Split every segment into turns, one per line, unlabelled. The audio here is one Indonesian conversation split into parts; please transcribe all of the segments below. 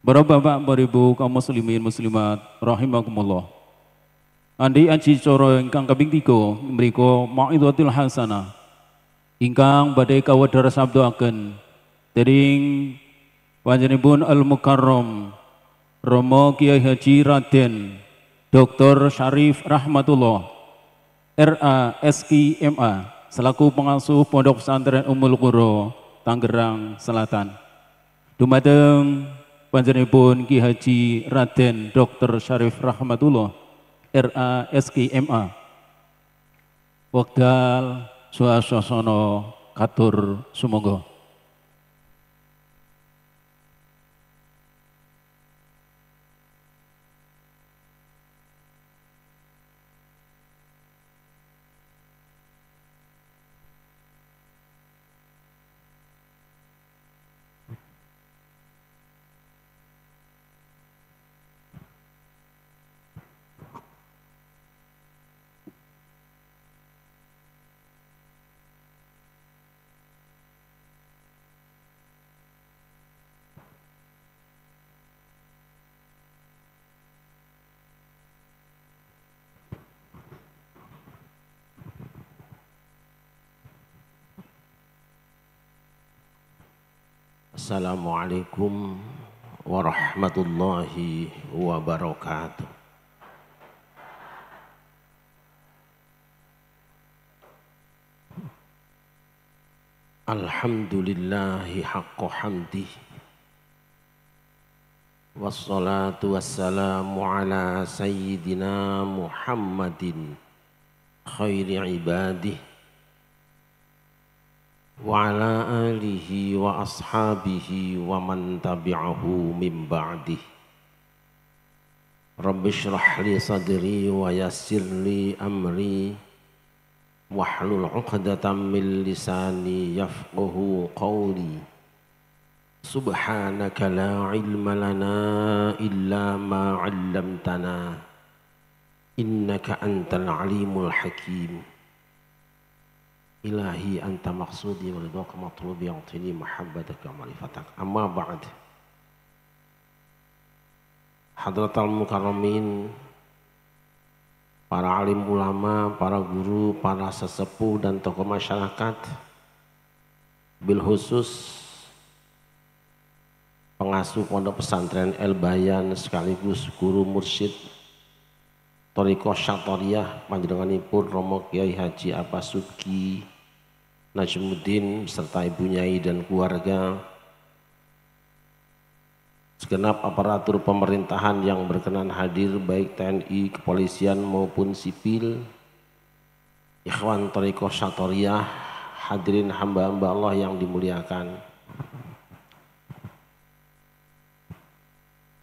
Para bapak, para ibu, kaum muslimin muslimat rahimakumullah. Andi aji coro ingkang kaping 3 mriku mauidhatul hasanah ingkang badhe kawadhar sabdaaken dening panjenenganipun Al Mukarram Romo Kiai Haji Raden Dr. Syarif Rahmatullah RA SI MA selaku pengasuh Pondok Pesantren Ummul Qura Tangerang Selatan. Dumateng panjenenganipun Ki Haji Raden Dr. Syarif Rahmatullah RA SI MA wekdal swasana katur sumangga.
Assalamualaikum warahmatullahi wabarakatuh. Alhamdulillahi haqqa hamdih. Wassalatu wassalamu ala sayyidina Muhammadin khairi ibadih wa ala alihi wa ashabihi wa man tabi'ahu min ba'dih. Rabbi shrah li sadri wa yassir li amri wahlul 'uqdatam min lisani yafqahu qawli. Subhanaka la ilma lana illa ma 'allamtana innaka antal alimul hakim. Ilahi anta maksudi wa ridhaka matlubi ya'tini mahabbataka wa ma'rifataka. Amma ba'd. Hadratal mukarramin, para alim ulama, para guru, para sesepuh dan tokoh masyarakat, bil khusus pengasuh Pondok Pesantren El Bayan sekaligus guru mursyid Thariqah Syatoriyah panjenenganipun Romo Kiai Haji Apasuki Najmuddin serta Ibu Nyai dan keluarga, segenap aparatur pemerintahan yang berkenan hadir baik TNI, kepolisian maupun sipil, ikhwan Thariqah Syatoriyah, hadirin hamba-hamba Allah yang dimuliakan.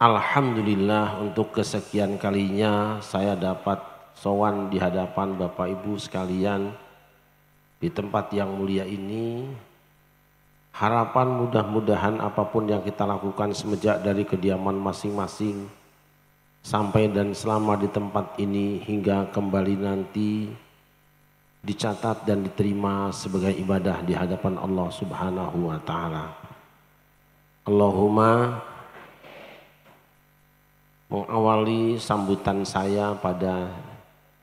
Alhamdulillah untuk kesekian kalinya saya dapat sowan di hadapan Bapak Ibu sekalian di tempat yang mulia ini. Harapan mudah-mudahan apapun yang kita lakukan semenjak dari kediaman masing-masing sampai dan selama di tempat ini hingga kembali nanti dicatat dan diterima sebagai ibadah di hadapan Allah Subhanahu wa taala. Allahumma, mengawali sambutan saya pada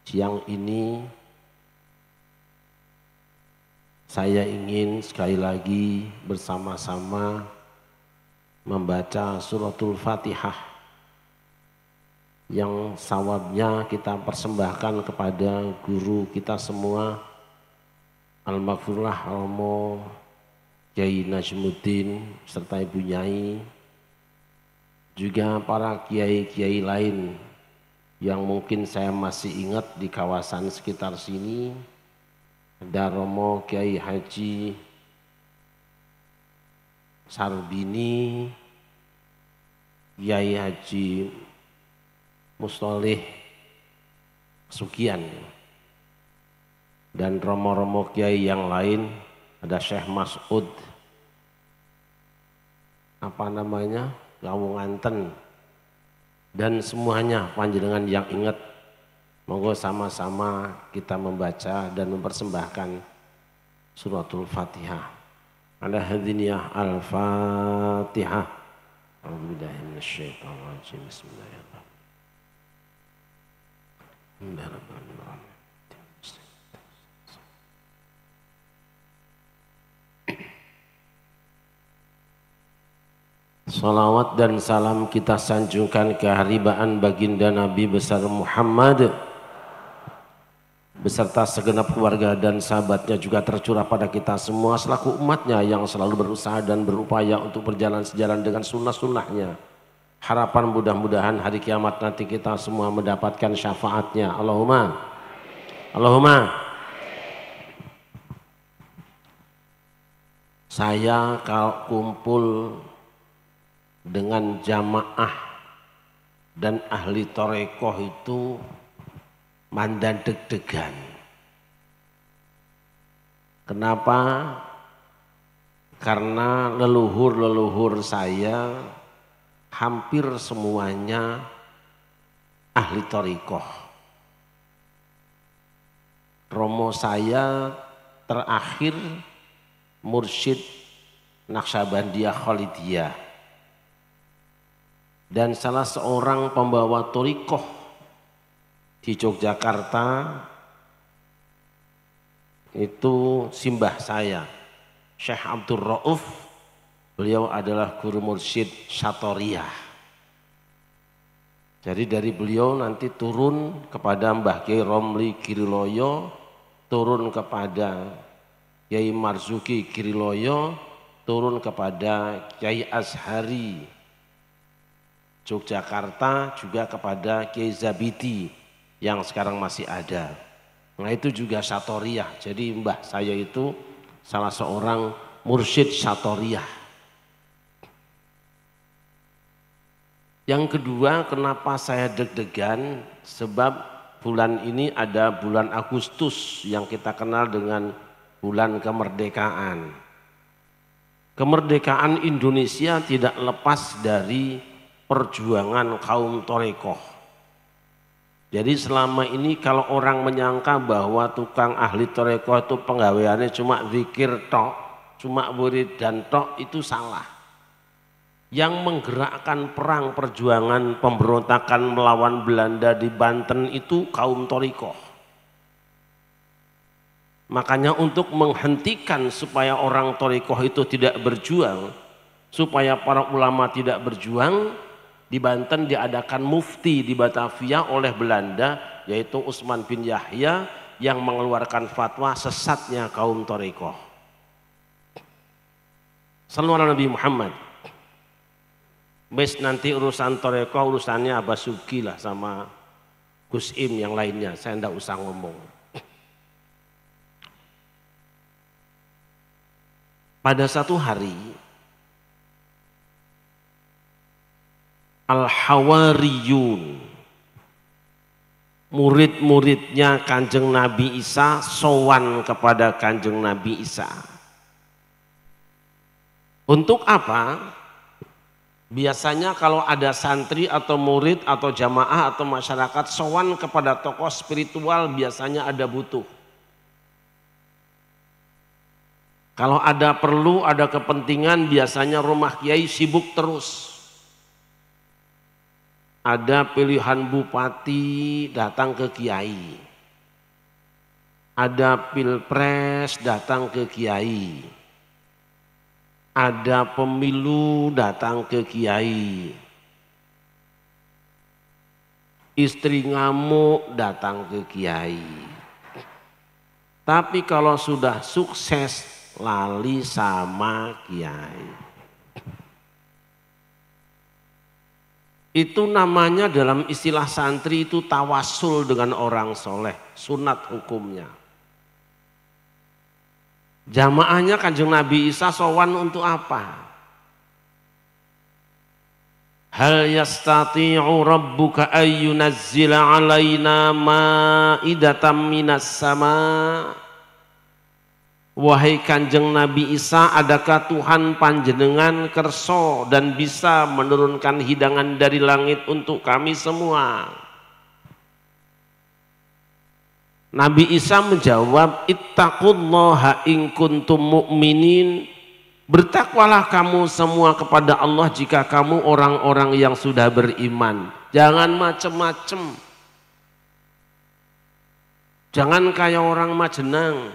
siang ini, saya ingin sekali lagi bersama-sama membaca suratul Fatihah yang sawabnya kita persembahkan kepada guru kita semua, Al-Maghfurlah Romo Kiai Najmuddin serta Ibu Nyai, juga para kiai-kiai lain yang mungkin saya masih ingat di kawasan sekitar sini. Ada Romo Kiai Haji Sarbini, Kiai Haji Mustoleh Sukian, dan Romo-Romo Kiai yang lain. Ada Syekh Mas'ud Gawunganten, dan semuanya panjenengan yang ingat. Monggo sama-sama kita membaca dan mempersembahkan suratul Fatihah. Ala hadiniyah al-Fatihah. A'udzubillahi minasyaitonir rajim. Bismillahirrahmanirrahim. Salawat dan salam kita sanjungkan keharibaan baginda Nabi besar Muhammad beserta segenap keluarga dan sahabatnya, juga tercurah pada kita semua selaku umatnya yang selalu berusaha dan berupaya untuk berjalan sejalan dengan sunnah-sunnahnya. Harapan mudah-mudahan hari kiamat nanti kita semua mendapatkan syafaatnya. Allahumma. Saya kalau kumpul dengan jamaah dan ahli torekoh itu mandan deg-degan. Kenapa? Karena leluhur-leluhur saya hampir semuanya ahli torekoh. Romo saya terakhir mursyid Naqsyabandiyah Khalidiyah, dan salah seorang pembawa thariqah di Yogyakarta itu simbah saya, Syekh Abdul Rauf. Beliau adalah guru mursyid Satoriyah. Jadi dari beliau nanti turun kepada Mbah Kiai Romli Giriloyo, turun kepada Kiai Marzuki Giriloyo, turun kepada Kiai Azhari Yogyakarta, juga kepada Kiai Zabidi yang sekarang masih ada. Nah itu juga Satoriyah. Jadi mbah saya itu salah seorang mursyid Satoriyah. Yang kedua, kenapa saya deg-degan? Sebab bulan ini ada bulan Agustus yang kita kenal dengan bulan kemerdekaan. Kemerdekaan Indonesia tidak lepas dari perjuangan kaum torekoh. Jadi selama ini kalau orang menyangka bahwa tukang ahli torekoh itu penggaweannya cuma zikir tok, cuma wirid dan tok, itu salah. Yang menggerakkan perang perjuangan pemberontakan melawan Belanda di Banten itu kaum torekoh. Makanya untuk menghentikan supaya orang torekoh itu tidak berjuang, supaya para ulama tidak berjuang, di Banten diadakan mufti di Batavia oleh Belanda, yaitu Utsman bin Yahya, yang mengeluarkan fatwa sesatnya kaum torekoh. Sallallahu alaihi Nabi Muhammad. Bes nanti urusan torekoh urusannya Abah Sugi lah sama Gus Im yang lainnya, saya enggak usah ngomong. Pada satu hari Al-Hawariyun, murid-muridnya Kanjeng Nabi Isa, sowan kepada Kanjeng Nabi Isa. Untuk apa? Biasanya kalau ada santri atau murid atau jamaah atau masyarakat sowan kepada tokoh spiritual, biasanya ada butuh. Kalau ada perlu, ada kepentingan, biasanya rumah kiai sibuk terus. Ada pilihan bupati datang ke kiai. Ada pilpres datang ke kiai. Ada pemilu datang ke kiai. Istri ngamuk datang ke kiai. Tapi kalau sudah sukses, lali sama kiai. Itu namanya dalam istilah santri itu tawasul dengan orang soleh, sunat hukumnya. Jamaahnya Kanjeng Nabi Isa sowan untuk apa? Hal yastati'u rabbuka ayyunazzila alaina ma'idatan minas sama'. Wahai Kanjeng Nabi Isa, adakah Tuhan panjenengan kerso dan bisa menurunkan hidangan dari langit untuk kami semua? Nabi Isa menjawab, ittaqullaha in kuntum mu'minin, Bertakwalah kamu semua kepada Allah jika kamu orang-orang yang sudah beriman. Jangan macem-macem. Jangan kayak orang Majenang.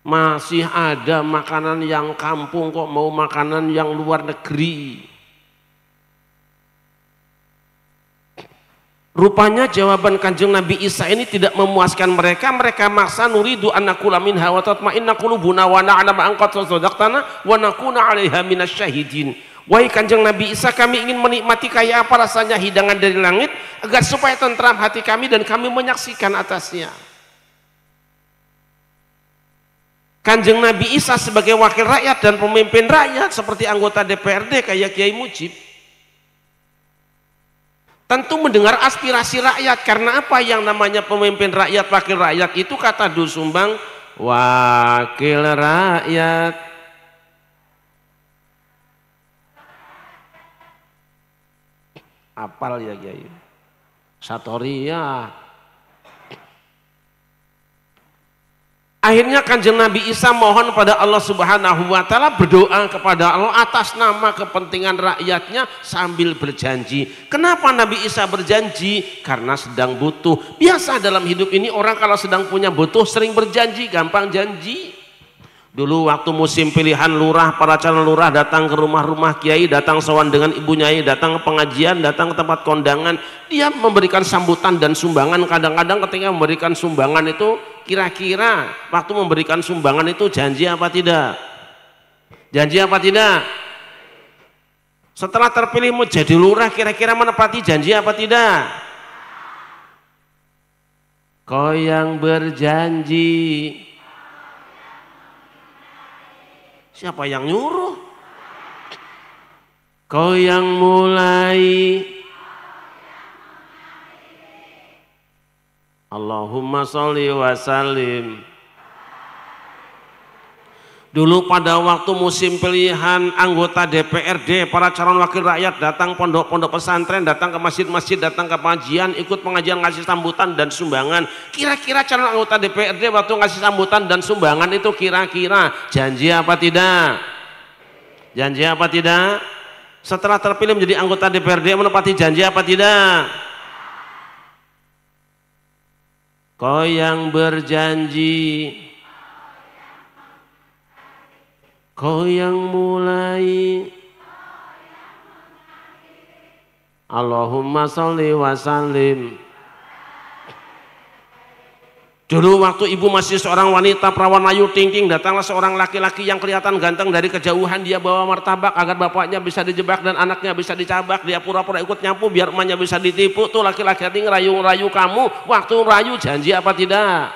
Masih ada makanan yang kampung kok mau makanan yang luar negeri. Rupanya jawaban Kanjeng Nabi Isa ini tidak memuaskan mereka. Mereka maksa nuridu an nakula minha wa tatma'inna qulubuna wa na'lama an qad sadaqtana wa nakuna 'alaiha minasyahidin. Wahai Kanjeng Nabi Isa, kami ingin menikmati kayak apa rasanya hidangan dari langit agar supaya tentram hati kami dan kami menyaksikan atasnya. Kanjeng Nabi Isa sebagai wakil rakyat dan pemimpin rakyat seperti anggota DPRD kayak Kiai Mujib tentu mendengar aspirasi rakyat. Karena apa? Yang namanya pemimpin rakyat, wakil rakyat itu kata Du Sumbang, wakil rakyat. Apal ya Kiai? Satori ya. Akhirnya Kanjeng Nabi Isa mohon pada Allah Subhanahu wa Ta'ala, berdoa kepada Allah atas nama kepentingan rakyatnya sambil berjanji. Kenapa Nabi Isa berjanji? Karena sedang butuh. Biasa dalam hidup ini orang kalau sedang punya butuh sering berjanji, gampang janji. Dulu waktu musim pilihan lurah, para calon lurah datang ke rumah-rumah kiai, datang sowan dengan ibu nyai, datang ke pengajian, datang ke tempat kondangan. Dia memberikan sambutan dan sumbangan. Kadang-kadang ketika memberikan sumbangan itu, kira-kira waktu memberikan sumbangan itu janji apa tidak? Janji apa tidak? Setelah terpilih mau jadi lurah, kira-kira menepati janji apa tidak? Kau yang berjanji. Siapa yang nyuruh? Kau yang mulai. Allahumma sholli wa sallim. Dulu pada waktu musim pilihan anggota DPRD, para calon wakil rakyat datang pondok-pondok pesantren, datang ke masjid-masjid, datang ke pengajian, ikut pengajian ngasih sambutan dan sumbangan. Kira-kira calon anggota DPRD waktu ngasih sambutan dan sumbangan itu kira-kira janji apa tidak? Janji apa tidak? Setelah terpilih menjadi anggota DPRD menepati janji apa tidak? Kau yang berjanji. Kau yang mulai. Allahumma sholli wa sallim. Dulu waktu ibu masih seorang wanita perawan ayu tingking, datanglah seorang laki-laki yang kelihatan ganteng dari kejauhan. Dia bawa martabak agar bapaknya bisa dijebak dan anaknya bisa dicabak. Dia pura-pura ikut nyapu biar emaknya bisa ditipu. Tuh laki-laki ini ngerayu-rayu kamu. Waktu rayu janji apa tidak?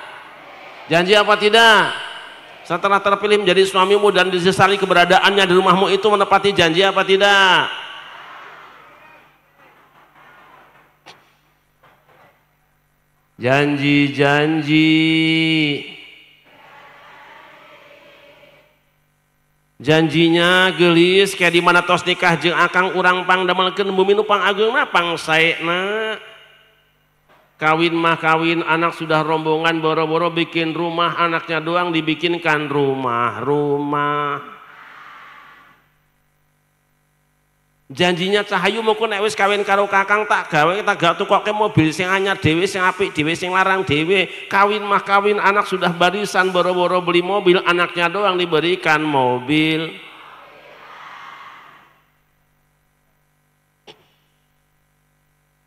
Janji apa tidak? Setelah terpilih menjadi suamimu dan disesali keberadaannya di rumahmu itu menepati janji apa tidak? Janji-janji. Janjinya gelis kayak di mana tos nikah jeung akang urang pang damelkeun bumi nu pang ageungna pang saena. Kawin mah kawin, anak sudah rombongan boro-boro bikin rumah, anaknya doang dibikinkan rumah. Janjinya Cahayu mengko nek wis kawin karo kakang tak gawe tak gak tukoke mobil sing anyar dhewe, sing apik dhewe, sing larang dhewe. Kawin mah kawin, anak sudah barisan boro-boro beli mobil, anaknya doang diberikan mobil.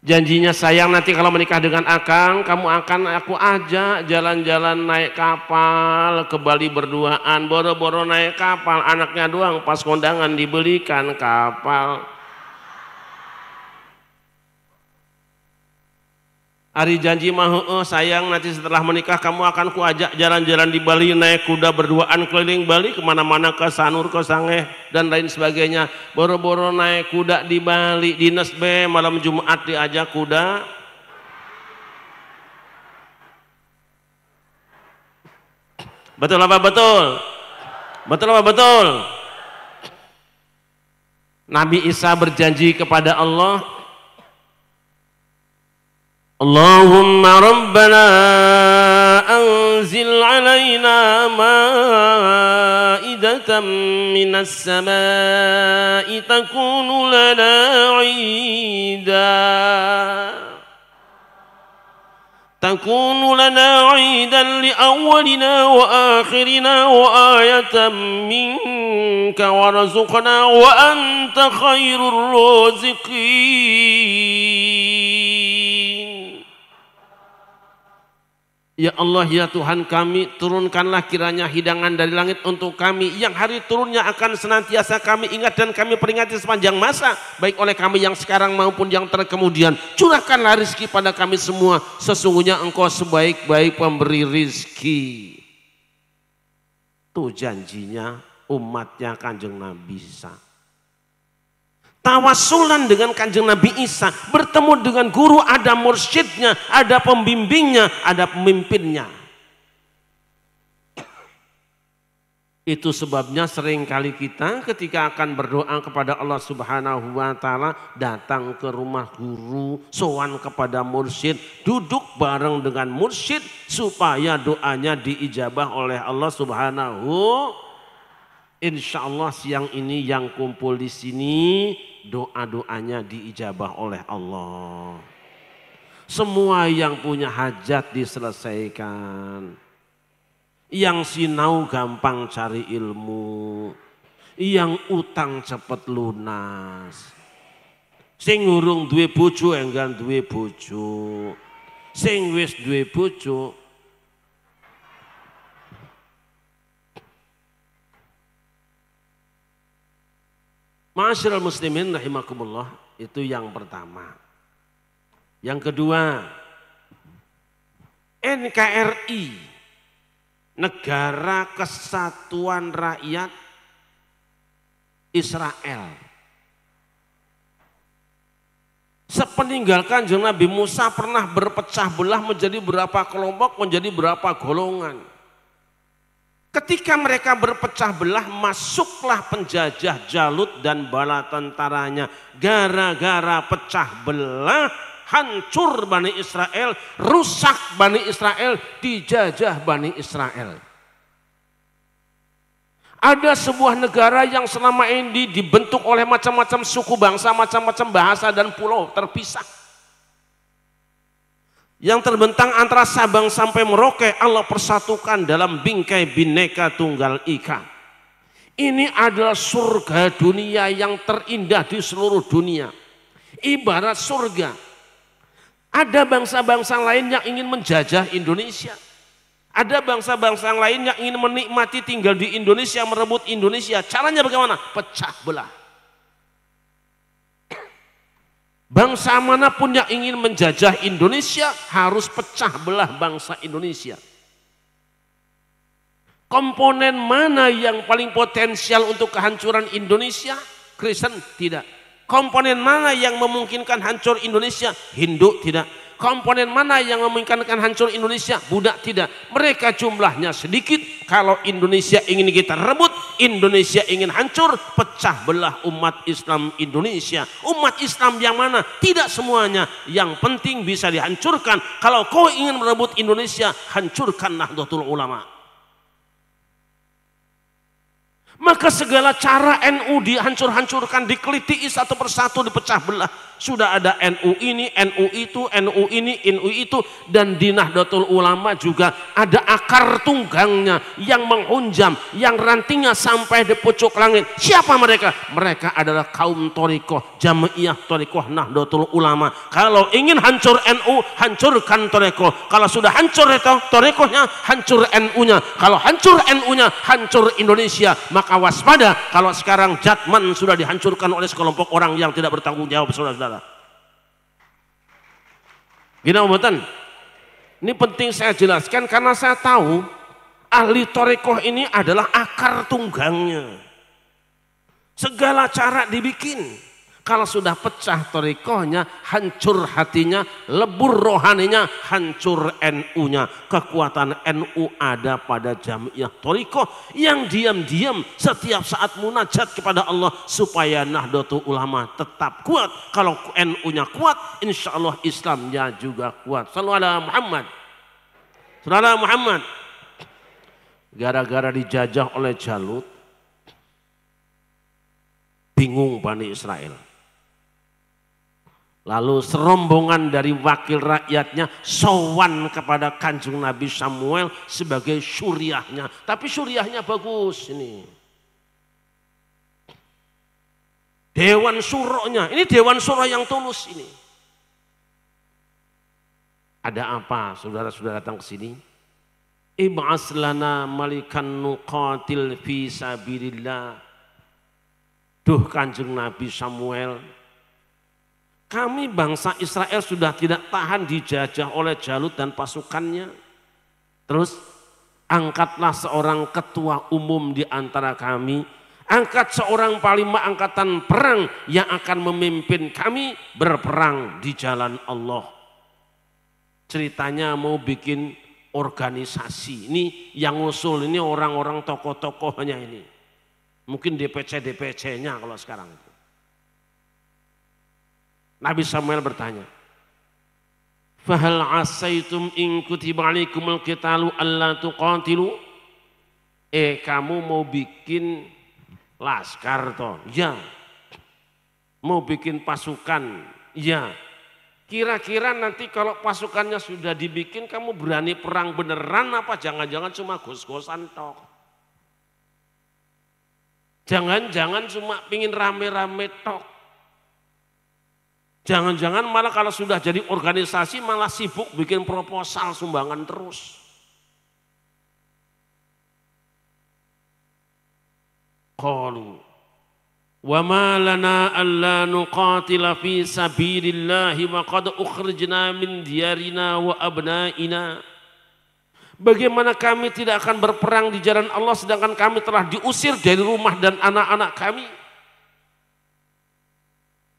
Janjinya sayang nanti kalau menikah dengan akang, kamu akan aku ajak jalan-jalan naik kapal ke Bali berduaan. Boro-boro naik kapal, anaknya doang pas kondangan dibelikan kapal. Ari janji mah sayang nanti setelah menikah kamu akan kuajak jalan-jalan di Bali, naik kuda berduaan keliling Bali kemana-mana, ke Sanur, ke Sangeh dan lain sebagainya. Boro-boro naik kuda di Bali, dinas be malam Jumat diajak kuda. Betul apa betul? Betul apa betul? Nabi Isa berjanji kepada Allah, اللهم ربنا أنزل علينا مائدة من السماء تكون لنا عيدا لأولنا وآخرنا وآية منك وارزقنا وأنت خير الرازقين. Ya Allah, ya Tuhan kami, turunkanlah kiranya hidangan dari langit untuk kami yang hari turunnya akan senantiasa kami ingat dan kami peringati sepanjang masa, baik oleh kami yang sekarang maupun yang terkemudian. Curahkanlah rizki pada kami semua, sesungguhnya Engkau sebaik-baik pemberi rizki. Tuh janjinya umatnya Kanjeng Nabi Isa. Tawasulan dengan Kanjeng Nabi Isa, bertemu dengan guru, ada mursyidnya, ada pembimbingnya, ada pemimpinnya. Itu sebabnya seringkali kita ketika akan berdoa kepada Allah Subhanahu wa Ta'ala, datang ke rumah guru, sowan kepada mursyid, duduk bareng dengan mursyid supaya doanya diijabah oleh Allah Subhanahu. Insya Allah siang ini yang kumpul di sini doa-doanya diijabah oleh Allah. Semua yang punya hajat diselesaikan. Yang sinau gampang cari ilmu. Yang utang cepet lunas. Sing urung duwe bojo enggan duwe bojo. Sing wis duwe bojo Ma'asyiral muslimin rahimakumullah, itu yang pertama. Yang kedua, NKRI, Negara Kesatuan Rakyat Israel. Sepeninggal Kanjeng Nabi Musa pernah berpecah belah menjadi berapa kelompok, menjadi berapa golongan. Ketika mereka berpecah belah, masuklah penjajah Jalut dan bala tentaranya. Gara-gara pecah belah, hancur Bani Israel, rusak Bani Israel, dijajah Bani Israel. Ada sebuah negara yang selama ini dibentuk oleh macam-macam suku bangsa, macam-macam bahasa dan pulau terpisah. Yang terbentang antara Sabang sampai Merauke, Allah persatukan dalam bingkai Bhinneka Tunggal Ika. Ini adalah surga dunia yang terindah di seluruh dunia. Ibarat surga. Ada bangsa-bangsa lain yang ingin menjajah Indonesia. Ada bangsa-bangsa lain yang ingin menikmati tinggal di Indonesia, merebut Indonesia. Caranya bagaimana? Pecah belah. Bangsa manapun yang ingin menjajah Indonesia harus pecah belah bangsa Indonesia. Komponen mana yang paling potensial untuk kehancuran Indonesia? Kristen? Tidak. Komponen mana yang memungkinkan hancur Indonesia? Hindu? Tidak. Komponen mana yang memungkinkan hancur Indonesia? Buddha? Tidak. Mereka jumlahnya sedikit. Kalau Indonesia ingin kita rebut, Indonesia ingin hancur, pecah belah umat Islam Indonesia. Umat Islam yang mana? Tidak semuanya. Yang penting bisa dihancurkan. Kalau kau ingin merebut Indonesia, hancurkan Nahdlatul Ulama. Maka segala cara NU dihancur-hancurkan, dikelitiki satu persatu, dipecah belah. Sudah ada NU ini, NU itu, NU ini, NU itu. Dan di Nahdlatul Ulama juga ada akar tunggangnya yang menghunjam, yang rantingnya sampai di pucuk langit. Siapa mereka? Mereka adalah kaum Thariqah, Jamaiyah Thariqah Nahdlatul Ulama. Kalau ingin hancur NU, hancurkan Thariqah. Kalau sudah hancur Thariqahnya, hancur NU-nya. Kalau hancur NU-nya, hancur Indonesia. Maka waspada kalau sekarang Jatman sudah dihancurkan oleh sekelompok orang yang tidak bertanggung jawab, saudara-saudara. Gini Om, ini penting saya jelaskan karena saya tahu ahli Thariqah ini adalah akar tunggangnya. Segala cara dibikin. Kalau sudah pecah torikohnya, hancur hatinya, lebur rohaninya, hancur NU-nya. Kekuatan NU ada pada jamiah torikoh yang diam-diam setiap saat munajat kepada Allah supaya Nahdlatul Ulama tetap kuat. Kalau NU-nya kuat, insya Allah Islamnya juga kuat. Sallallahu alaihi Muhammad. Saudara Muhammad, gara-gara dijajah oleh Jalut, bingung Bani Israel. Lalu serombongan dari wakil rakyatnya sowan kepada Kanjeng Nabi Samuel sebagai syuriahnya. Tapi syuriahnya bagus ini. Dewan Suronya, ini Dewan Suro yang tulus ini. Ada apa saudara-saudara datang ke sini? Ib'as lana malikan nuqatil fi sabilillah. Duh Kanjeng Nabi Samuel, kami bangsa Israel sudah tidak tahan dijajah oleh Jalut dan pasukannya. Terus angkatlah seorang ketua umum di antara kami. Angkat seorang panglima angkatan perang yang akan memimpin kami berperang di jalan Allah. Ceritanya mau bikin organisasi. Ini yang ngusul ini orang-orang tokoh-tokohnya ini. Mungkin DPC-DPC-nya kalau sekarang. Nabi Samuel bertanya, "Fahal asaitum in kutiba alaikumul qitalu alla tuqatilu?" Kamu mau bikin laskar toh? Ya. Mau bikin pasukan? Ya. Kira-kira nanti kalau pasukannya sudah dibikin kamu berani perang beneran apa jangan-jangan cuma gos-gosan toh? Jangan-jangan cuma pingin rame-rame toh? Jangan-jangan malah kalau sudah jadi organisasi malah sibuk bikin proposal sumbangan terus. Qalu wa ma lana alla nuqatila fi sabilillahi wa qad ukhrijna min diyarina wa abnaina. Bagaimana kami tidak akan berperang di jalan Allah sedangkan kami telah diusir dari rumah dan anak-anak kami?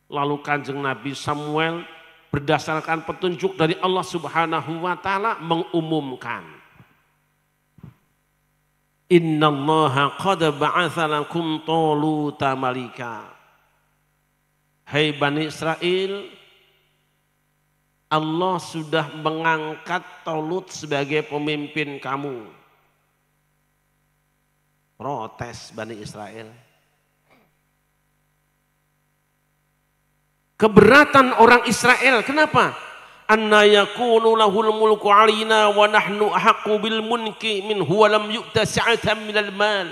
Lalu Kanjeng Nabi Samuel berdasarkan petunjuk dari Allah Subhanahu wa taala mengumumkan, Innallaha qad ba'atsa lakum Taluta malika. Hai Bani Israel, Allah sudah mengangkat Talut sebagai pemimpin kamu. Protes Bani Israel. Keberatan orang Israel, kenapa? Anna yakunu lahul mulku alina wa nahnu ahaqqu bil mulki minhu wa lam yu'ta sa'atan minal mal.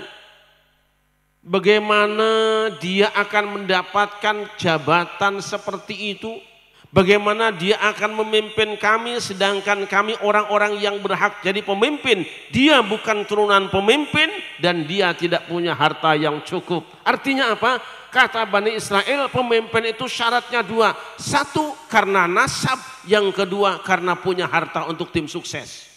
Bagaimana dia akan mendapatkan jabatan seperti itu? Bagaimana dia akan memimpin kami sedangkan kami orang-orang yang berhak jadi pemimpin. Dia bukan turunan pemimpin dan dia tidak punya harta yang cukup. Artinya apa? Kata Bani Israel, pemimpin itu syaratnya dua. Satu, karena nasab. Yang kedua, karena punya harta untuk tim sukses.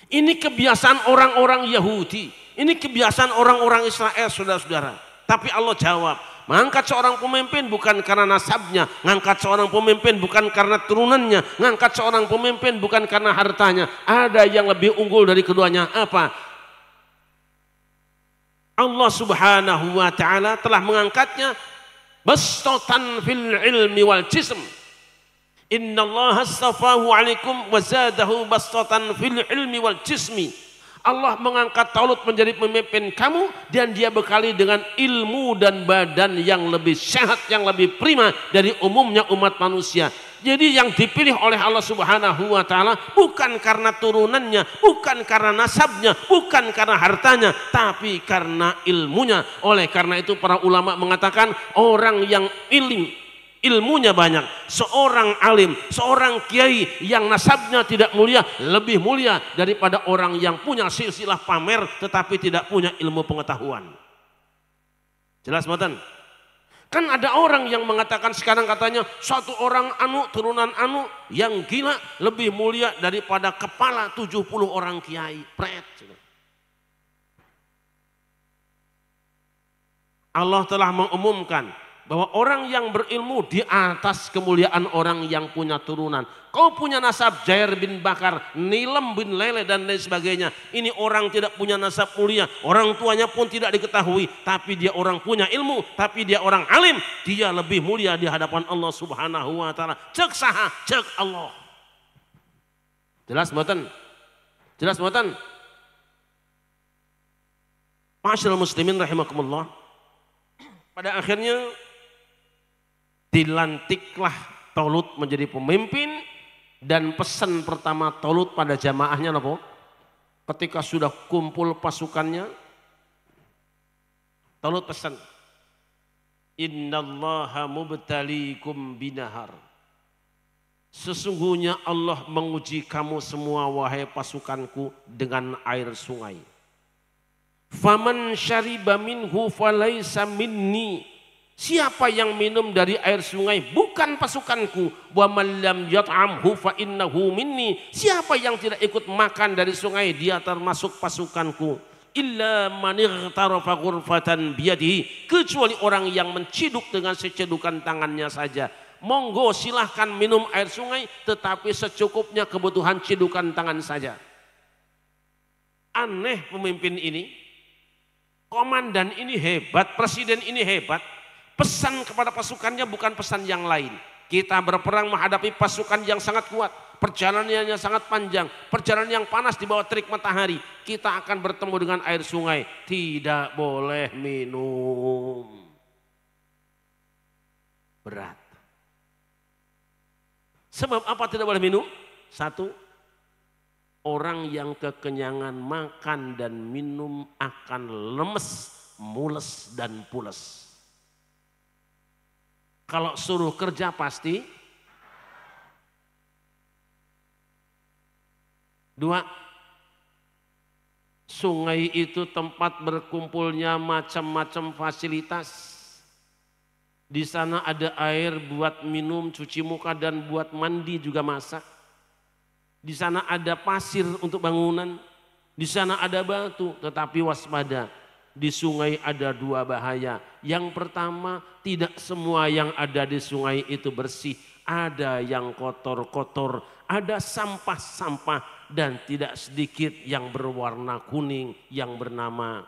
Ini kebiasaan orang-orang Yahudi. Ini kebiasaan orang-orang Israel, saudara-saudara. Tapi Allah jawab, mengangkat seorang pemimpin bukan karena nasabnya. Mengangkat seorang pemimpin bukan karena turunannya. Mengangkat seorang pemimpin bukan karena hartanya. Ada yang lebih unggul dari keduanya. Apa? Allah Subhanahu wa taala telah mengangkatnya bastatan fil ilmi wal jism. Innallaha astafahu alaikum wa zadahu bastatan fil ilmi wal jismi. Allah mengangkat Talut menjadi pemimpin kamu dan dia bekali dengan ilmu dan badan yang lebih sehat, yang lebih prima dari umumnya umat manusia. Jadi yang dipilih oleh Allah Subhanahu wa taala bukan karena turunannya, bukan karena nasabnya, bukan karena hartanya, tapi karena ilmunya. Oleh karena itu para ulama mengatakan orang yang ilmunya banyak, seorang alim, seorang kiai yang nasabnya tidak mulia lebih mulia daripada orang yang punya silsilah pamer tetapi tidak punya ilmu pengetahuan. Jelas mboten? Kan ada orang yang mengatakan sekarang katanya satu orang turunan yang gila lebih mulia daripada kepala 70 orang kiai. Pret. Allah telah mengumumkan bahwa orang yang berilmu di atas kemuliaan orang yang punya turunan. Kau punya nasab Jair bin Bakar, Nilam bin Lele dan lain sebagainya. Ini orang tidak punya nasab mulia, orang tuanya pun tidak diketahui, tapi dia orang punya ilmu, tapi dia orang alim, dia lebih mulia di hadapan Allah Subhanahu wa taala. Cek saha, cek Allah. Jelas mboten? Jelas mboten? Ma'asyiral muslimin rahimakumullah. Pada akhirnya dilantiklah Talut menjadi pemimpin, dan pesan pertama Talut pada jamaahnya apa? Ketika sudah kumpul pasukannya, Talut pesan, innallaha mubtaliikum binahar. Sesungguhnya Allah menguji kamu semua wahai pasukanku dengan air sungai. Faman syariba minhu falaysa minni. Siapa yang minum dari air sungai bukan pasukanku. Wa man lam yat'amhu fa innahu minni. Siapa yang tidak ikut makan dari sungai dia termasuk pasukanku. Illa man ightarafa ghurfatan biyadihi, kecuali orang yang menciduk dengan secedukan tangannya saja. Monggo silahkan minum air sungai, tetapi secukupnya kebutuhan cidukan tangan saja. Aneh pemimpin ini, komandan ini hebat, presiden ini hebat. Pesan kepada pasukannya bukan pesan yang lain. Kita berperang menghadapi pasukan yang sangat kuat, perjalanannya sangat panjang, perjalanan yang panas di bawah terik matahari. Kita akan bertemu dengan air sungai, tidak boleh minum. Berat. Sebab apa tidak boleh minum? Satu, orang yang kekenyangan makan dan minum akan lemes, mules dan pules. Kalau suruh kerja pasti. Dua, sungai itu tempat berkumpulnya macam-macam fasilitas. Di sana ada air buat minum, cuci muka dan buat mandi juga masak. Di sana ada pasir untuk bangunan. Di sana ada batu, tetapi waspada. Di sungai ada dua bahaya. Yang pertama, tidak semua yang ada di sungai itu bersih. Ada yang kotor-kotor, ada sampah-sampah, dan tidak sedikit yang berwarna kuning yang bernama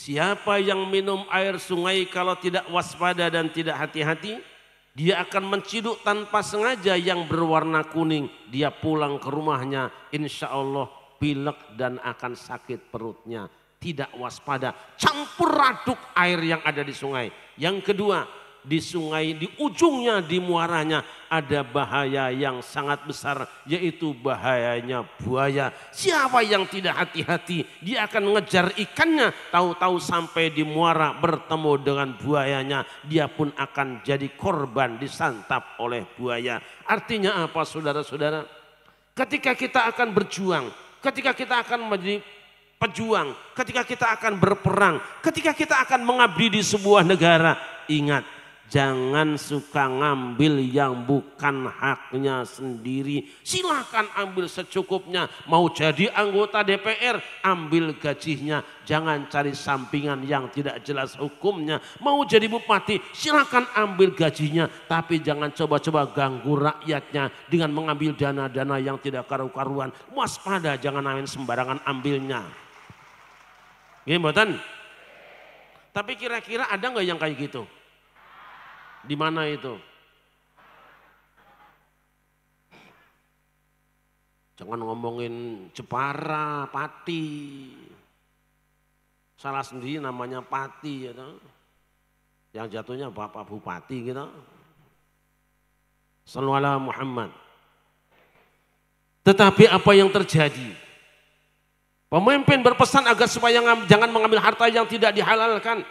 siapa yang minum air sungai kalau tidak waspada dan tidak hati-hati, dia akan menciduk tanpa sengaja yang berwarna kuning. Dia pulang ke rumahnya, insya Allah pilek dan akan sakit perutnya. Tidak waspada, campur aduk air yang ada di sungai. Yang kedua, di sungai, di ujungnya, di muaranya ada bahaya yang sangat besar, yaitu bahayanya buaya. Siapa yang tidak hati-hati, dia akan mengejar ikannya, tahu-tahu sampai di muara bertemu dengan buayanya, dia pun akan jadi korban disantap oleh buaya. Artinya apa saudara-saudara? Ketika kita akan berjuang, ketika kita akan menjadi pejuang, ketika kita akan berperang, ketika kita akan mengabdi di sebuah negara, ingat, jangan suka ngambil yang bukan haknya sendiri. Silahkan ambil secukupnya. Mau jadi anggota DPR, ambil gajinya. Jangan cari sampingan yang tidak jelas hukumnya. Mau jadi bupati, silahkan ambil gajinya. Tapi jangan coba-coba ganggu rakyatnya dengan mengambil dana-dana yang tidak karu-karuan. Waspada, jangan main sembarangan ambilnya. Gimana? Tapi kira-kira ada nggak yang kayak gitu? Di mana itu? Jangan ngomongin Jepara, Pati. Salah sendiri namanya Pati, gitu. Yang jatuhnya Bapak Bupati gitu. Sallallahu alaihi Muhammad. Tetapi apa yang terjadi? Pemimpin berpesan agar supaya jangan mengambil harta yang tidak dihalalkan.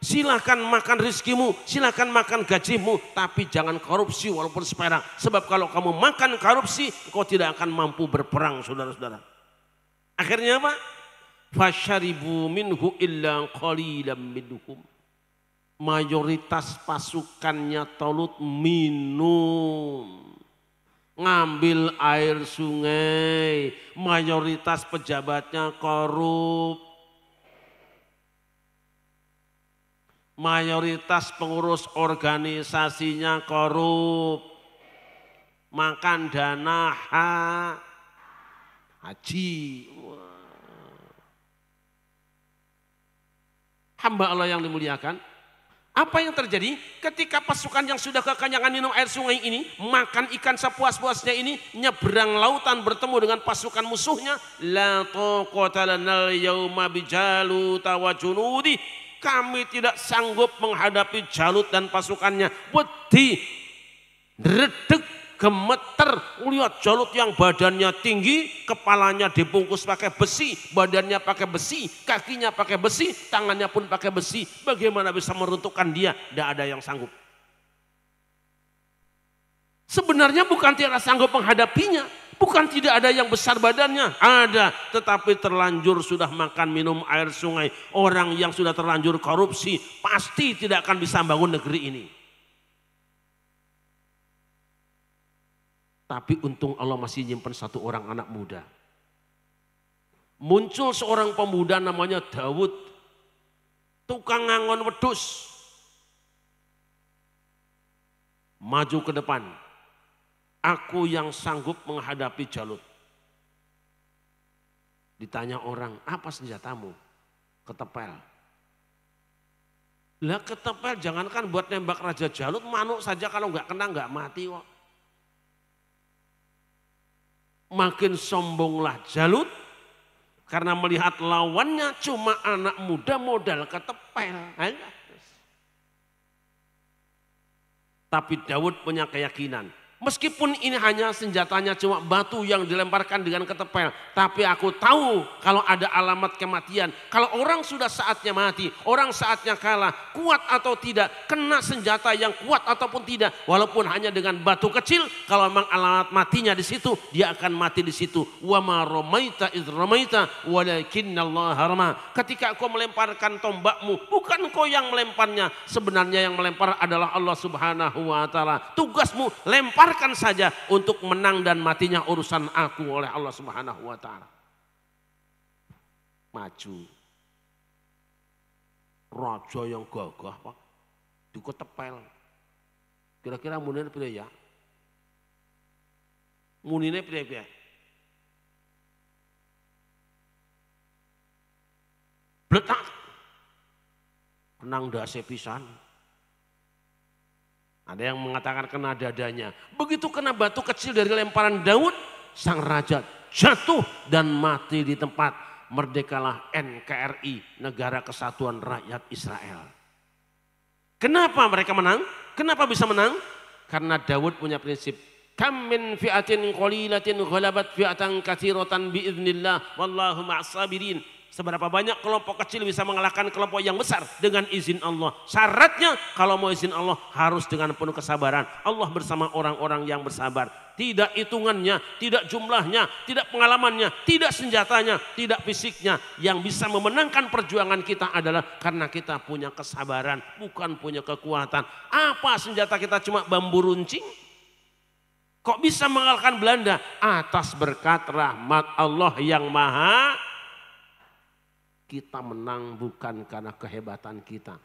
Silahkan makan rizkimu, silahkan makan gajimu, tapi jangan korupsi walaupun seperak. Sebab kalau kamu makan korupsi, kau tidak akan mampu berperang, saudara-saudara. Akhirnya apa? Fasyaribu minhu illa qalilan minhum. Mayoritas pasukannya Talut minum. ngambil air sungai, mayoritas pejabatnya korup, mayoritas pengurus organisasinya korup, makan dana haji. Hamba Allah yang dimuliakan, apa yang terjadi ketika pasukan yang sudah kekenyangan minum air sungai ini, makan ikan sepuas-puasnya ini, nyebrang lautan bertemu dengan pasukan musuhnya, la taqata lanal yauma bijaluta wa junudi, kami tidak sanggup menghadapi Jalut dan pasukannya. Wedi, redeg, gemeter, lihat Jalut yang badannya tinggi, kepalanya dibungkus pakai besi, badannya pakai besi, kakinya pakai besi, tangannya pun pakai besi. Bagaimana bisa meruntuhkan dia? Tidak ada yang sanggup. Sebenarnya bukan tidak sanggup menghadapinya, bukan tidak ada yang besar badannya, ada, tetapi terlanjur sudah makan minum air sungai. Orang yang sudah terlanjur korupsi pasti tidak akan bisa bangun negeri ini. Tapi untung Allah masih nyimpen satu orang anak muda. Muncul seorang pemuda namanya Daud, tukang ngangon wedhus. Maju ke depan, aku yang sanggup menghadapi Jalut. Ditanya orang, apa senjatamu? Ketepel. Lah ketepel jangankan buat nembak Raja Jalut, manuk saja kalau nggak kena nggak mati kok. Makin sombonglah Jalut karena melihat lawannya cuma anak muda modal ketepel. Tapi Daud punya keyakinan, meskipun ini hanya senjatanya cuma batu yang dilemparkan dengan ketepel, tapi aku tahu kalau ada alamat kematian. Kalau orang sudah saatnya mati, orang saatnya kalah, kuat atau tidak, kena senjata yang kuat ataupun tidak, walaupun hanya dengan batu kecil, kalau memang alamat matinya di situ, dia akan mati di situ. Wa ma ramaita idz ramaita walakinnallaha rama. Ketika kau melemparkan tombakmu, bukan kau yang melemparnya, sebenarnya yang melempar adalah Allah Subhanahu wa taala. Tugasmu lemparkan saja, untuk menang dan matinya urusan aku oleh Allah Subhanahu wa taala. Maju. Raja yang gagah, Pak. Diketepel. Kira-kira munine piye ya? Munine piye? Bletak. Kenang dase pisan. Ada yang mengatakan kena dadanya. Begitu kena batu kecil dari lemparan Daud, sang raja jatuh dan mati di tempat. Merdekalah NKRI, Negara Kesatuan Rakyat Israel. Kenapa mereka menang? Kenapa bisa menang? Karena Daud punya prinsip, kam min fi'atin qalilatin ghalabat fi'atan katsiratan biiznillah wallahu ma'as sabirin. Seberapa banyak kelompok kecil bisa mengalahkan kelompok yang besar dengan izin Allah. Syaratnya kalau mau izin Allah harus dengan penuh kesabaran. Allah bersama orang-orang yang bersabar. Tidak hitungannya, tidak jumlahnya, tidak pengalamannya, tidak senjatanya, tidak fisiknya. Yang bisa memenangkan perjuangan kita adalah karena kita punya kesabaran, bukan punya kekuatan. Apa senjata kita cuma bambu runcing? Kok bisa mengalahkan Belanda? Atas berkat rahmat Allah yang maha. Kita menang bukan karena kehebatan kita,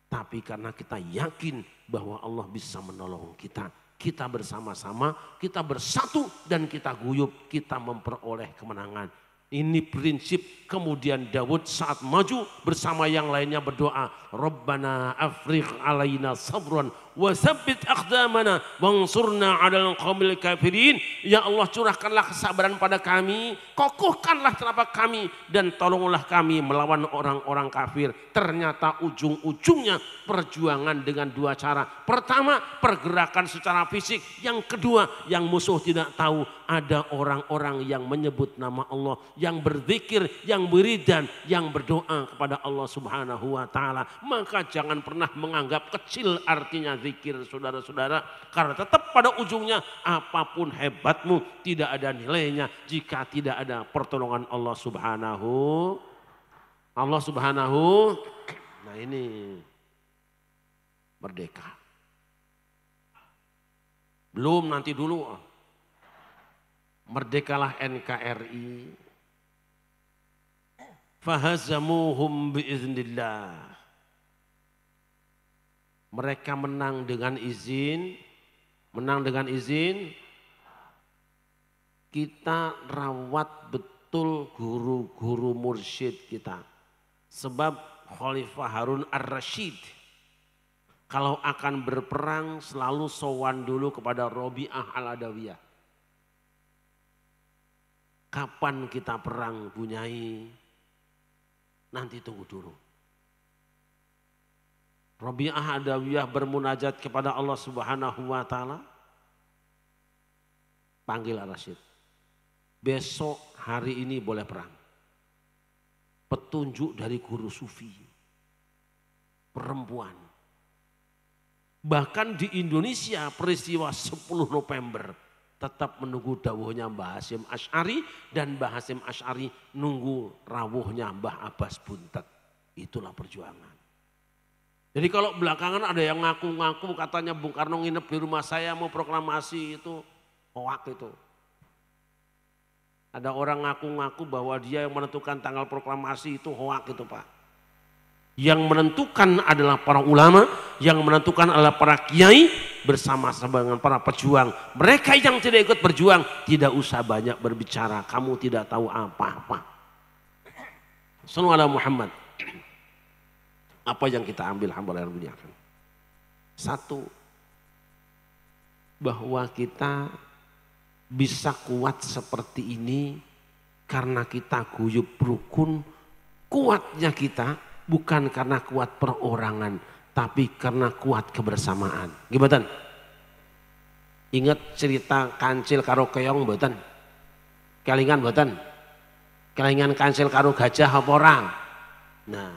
tapi karena kita yakin bahwa Allah bisa menolong kita. Kita bersama-sama, kita bersatu dan kita guyup, kita memperoleh kemenangan. Ini prinsip. Kemudian Daud saat maju bersama yang lainnya berdoa, Rabbana afrigh alaina sabran wa tsabbit aqdamana wansurna 'alal qaumil kafirin. Ya Allah, curahkanlah kesabaran pada kami, kokohkanlah telapak kami dan tolonglah kami melawan orang-orang kafir. Ternyata ujung-ujungnya perjuangan dengan dua cara. Pertama, pergerakan secara fisik. Yang kedua, yang musuh tidak tahu ada orang-orang yang menyebut nama Allah, yang berzikir, yang wiridan, yang berdoa kepada Allah Subhanahu wa taala. Maka jangan pernah menganggap kecil artinya zikir, saudara-saudara, karena tetap pada ujungnya apapun hebatmu tidak ada nilainya jika tidak ada pertolongan Allah Subhanahu. Nah ini merdeka. Belum, nanti dulu. merdekalah NKRI. Fahazamuhum biiznillah. Mereka menang dengan izin, kita rawat betul guru-guru mursyid kita. Sebab Khalifah Harun ar-Rasyid kalau akan berperang selalu sowan dulu kepada Robi'ah al-Adawiyah. Kapan kita perang Bu Nyai? Nanti tunggu dulu. Robi'ah al-Adawiyah bermunajat kepada Allah Subhanahu wa taala. Panggil ar-Rasyid. Besok hari ini boleh perang. Petunjuk dari guru sufi. Perempuan. Bahkan di Indonesia peristiwa 10 November tetap menunggu dawuhnya Mbah Hasyim Asy'ari dan Mbah Hasyim Asy'ari nunggu rawuhnya Mbah Abbas Buntet. Itulah perjuangan. Jadi kalau belakangan ada yang ngaku-ngaku katanya Bung Karno nginep di rumah saya mau proklamasi itu hoak itu. Ada orang ngaku-ngaku bahwa dia yang menentukan tanggal proklamasi itu hoak itu Pak. Yang menentukan adalah para ulama, yang menentukan adalah para kiai bersama-sama dengan para pejuang. Mereka yang tidak ikut berjuang tidak usah banyak berbicara, kamu tidak tahu apa-apa. Sallallahu alaihi Muhammad. Apa yang kita ambil hamba yang muliakan? Satu, bahwa kita bisa kuat seperti ini karena kita guyub rukun. Kuatnya kita bukan karena kuat perorangan, tapi karena kuat kebersamaan. Gimana? Ingat cerita kancil karo keong mboten? Kelingan mboten? Kelingan kancil karo gajah apa orang? Nah,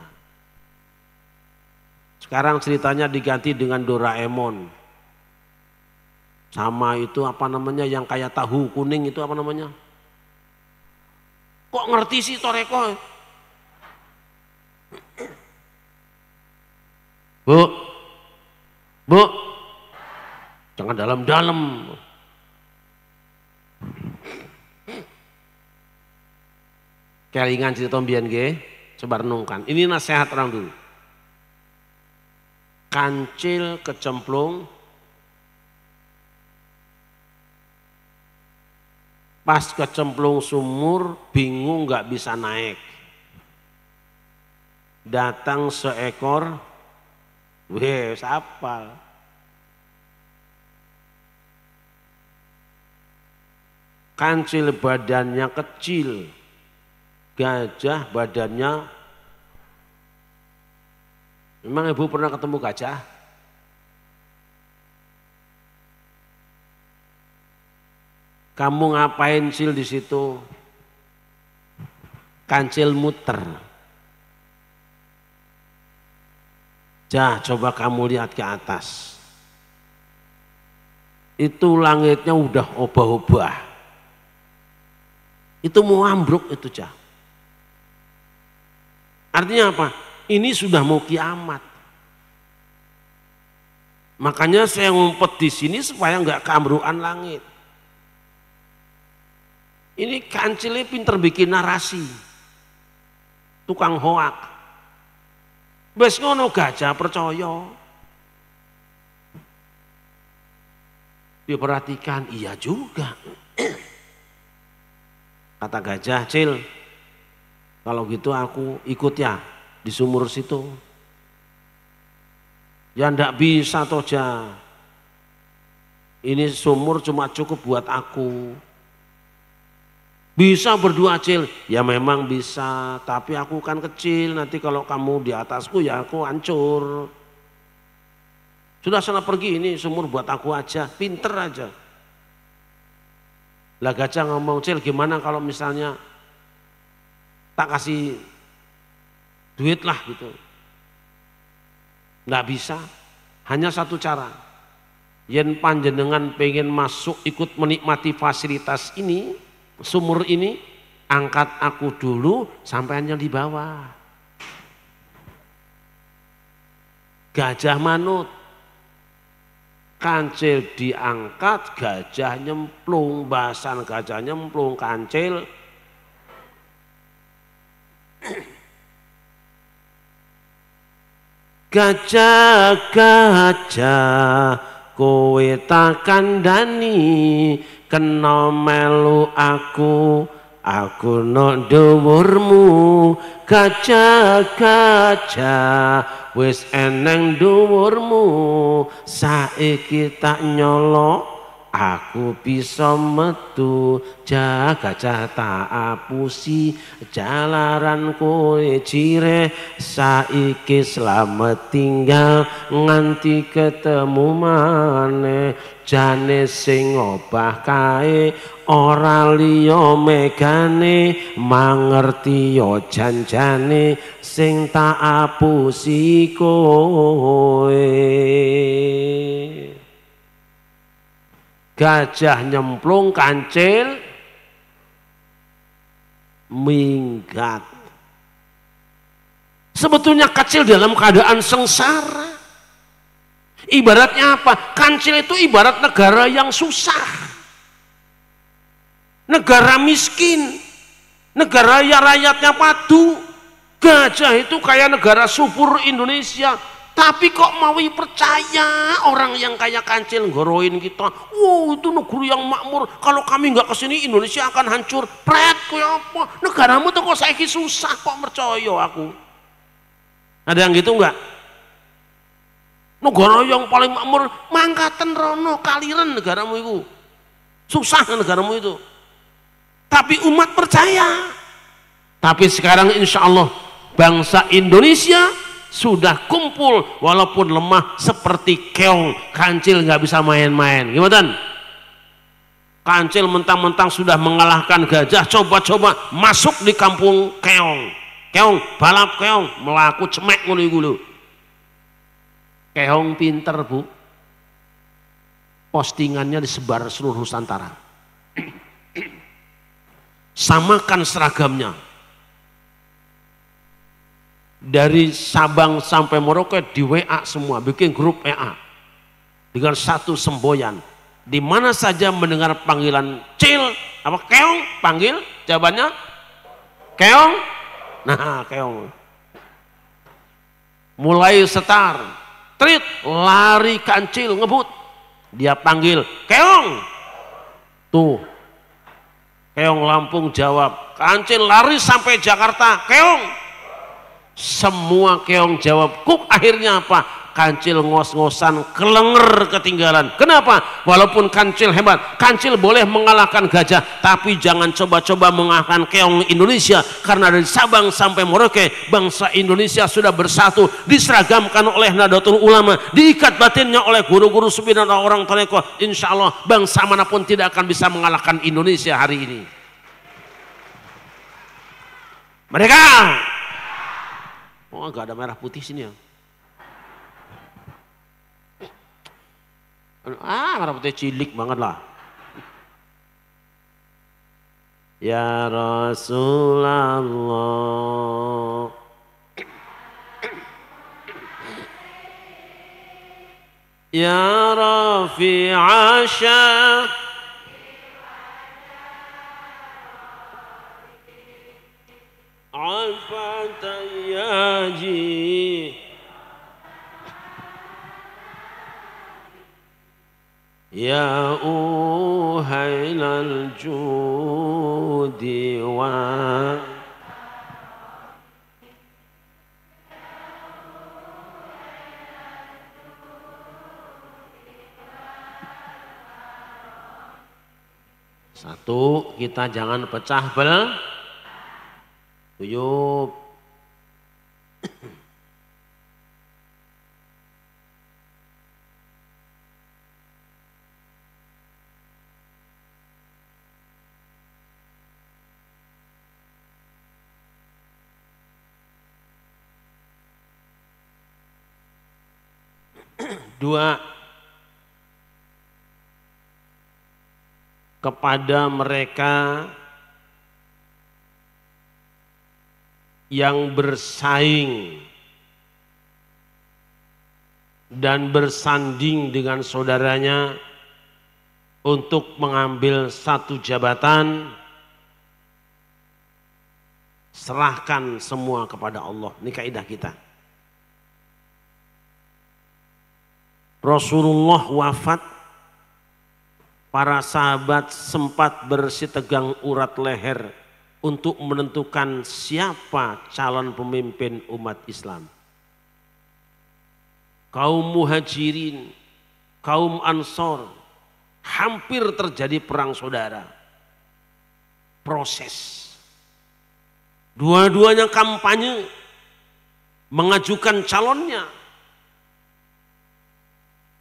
sekarang ceritanya diganti dengan Doraemon. Sama itu apa namanya yang kayak tahu kuning itu apa namanya? Kok ngerti sih Toreko? Bu, jangan dalam-dalam. Kelingan cerita mbiyen nggih, coba renungkan. Ini nasihat orang dulu. Kancil kecemplung, pas kecemplung sumur bingung nggak bisa naik. Datang seekor, sapal. Kancil badannya kecil, gajah badannya. Memang ibu pernah ketemu gajah? Kamu ngapain Cil di situ? Kancil muter. Coba kamu lihat ke atas. Itu langitnya udah obah-obah. Itu mau ambruk itu Jah. Artinya apa? Ini sudah mau kiamat. Makanya saya ngumpet di sini supaya nggak keambrukan langit. Ini kancilnya pinter bikin narasi. Tukang hoak. Wes ngono gajah percaya. Diperhatikan, iya juga. Kata gajah, Cil, kalau gitu aku ikut ya di sumur situ. Ya ndak bisa toh Jah. Ini sumur cuma cukup buat aku. Bisa berdua Cil, ya memang bisa, tapi aku kan kecil, nanti kalau kamu di atasku ya aku hancur. Sudah sana pergi, ini sumur buat aku aja, pinter aja. Lah gajah ngomong, Cil gimana kalau misalnya tak kasih duit lah gitu. Nggak bisa, hanya satu cara. Yen panjenengan pengen masuk ikut menikmati fasilitas ini, sumur ini, angkat aku dulu sampai yang di bawah. Gajah manut. Kancil diangkat, gajah nyemplung, basan gajah nyemplung, kancil gajah kowe tak kandhani kena melu aku no dhuwurmu gajah wis eneng dhuwurmu saiki tak nyolok aku bisa metu gajah tak apusi jalaran kowe cireh saiki slamet tinggal nganti ketemu maneh jane sing obah kae ora liya megane mangerti yo janjane sing tak apusi kowe. Gajah nyemplung, kancil minggat. Sebetulnya kancil dalam keadaan sengsara. Ibaratnya apa? Kancil itu ibarat negara yang susah. Negara miskin. Negara yang rakyatnya padu. Gajah itu kayak negara subur Indonesia. Tapi kok mau percaya orang yang kayak kancil ngoroin kita, wow itu negeri yang makmur, kalau kami nggak kesini Indonesia akan hancur. Pret kayak apa? Negaramu tuh kok saiki susah, kok percaya aku? Ada yang gitu nggak? Negara yang paling makmur mangkaten rono kaliren negaramu itu, susah negaramu itu. Tapi umat percaya. Tapi sekarang insya Allah bangsa Indonesia sudah kumpul walaupun lemah seperti keong. Kancil nggak bisa main-main. Gimana? Kancil mentang-mentang sudah mengalahkan gajah, coba-coba masuk di kampung keong. Keong balap keong melaku cemek ngulu-ngulu. Keong pinter bu. Postingannya disebar seluruh Nusantara. Samakan seragamnya. Dari Sabang sampai Merauke di WA semua, bikin grup WA dengan satu semboyan. Di mana saja mendengar panggilan cil, apa keong, panggil, jawabannya keong. Nah keong. Mulai setar, trit, lari kancil, ngebut. Dia panggil keong. Tuh, keong Lampung jawab, kancil lari sampai Jakarta, keong. Semua keong jawab kuk. Akhirnya apa? Kancil ngos-ngosan kelenger ketinggalan. Kenapa? Walaupun kancil hebat, kancil boleh mengalahkan gajah, tapi jangan coba-coba mengalahkan keong Indonesia. Karena dari Sabang sampai Merauke bangsa Indonesia sudah bersatu, diseragamkan oleh Nahdlatul Ulama, diikat batinnya oleh guru-guru sufi dan orang toreko. Insya Allah bangsa manapun tidak akan bisa mengalahkan Indonesia hari ini. Mereka oh agak ada merah putih sini ya. Merah putih cilik banget lah. Ya Rasulullah. Ya Rafi'asya. Al-Fatayaji Ya uhailal judi wa satu, kita jangan pecah Uyup. Dua, kepada mereka yang bersaing dan bersanding dengan saudaranya untuk mengambil satu jabatan, serahkan semua kepada Allah. Ini kaidah kita. Rasulullah wafat, para sahabat sempat bersitegang urat leher untuk menentukan siapa calon pemimpin umat Islam. Kaum muhajirin, kaum ansor, hampir terjadi perang saudara. Proses. Dua-duanya kampanye, mengajukan calonnya.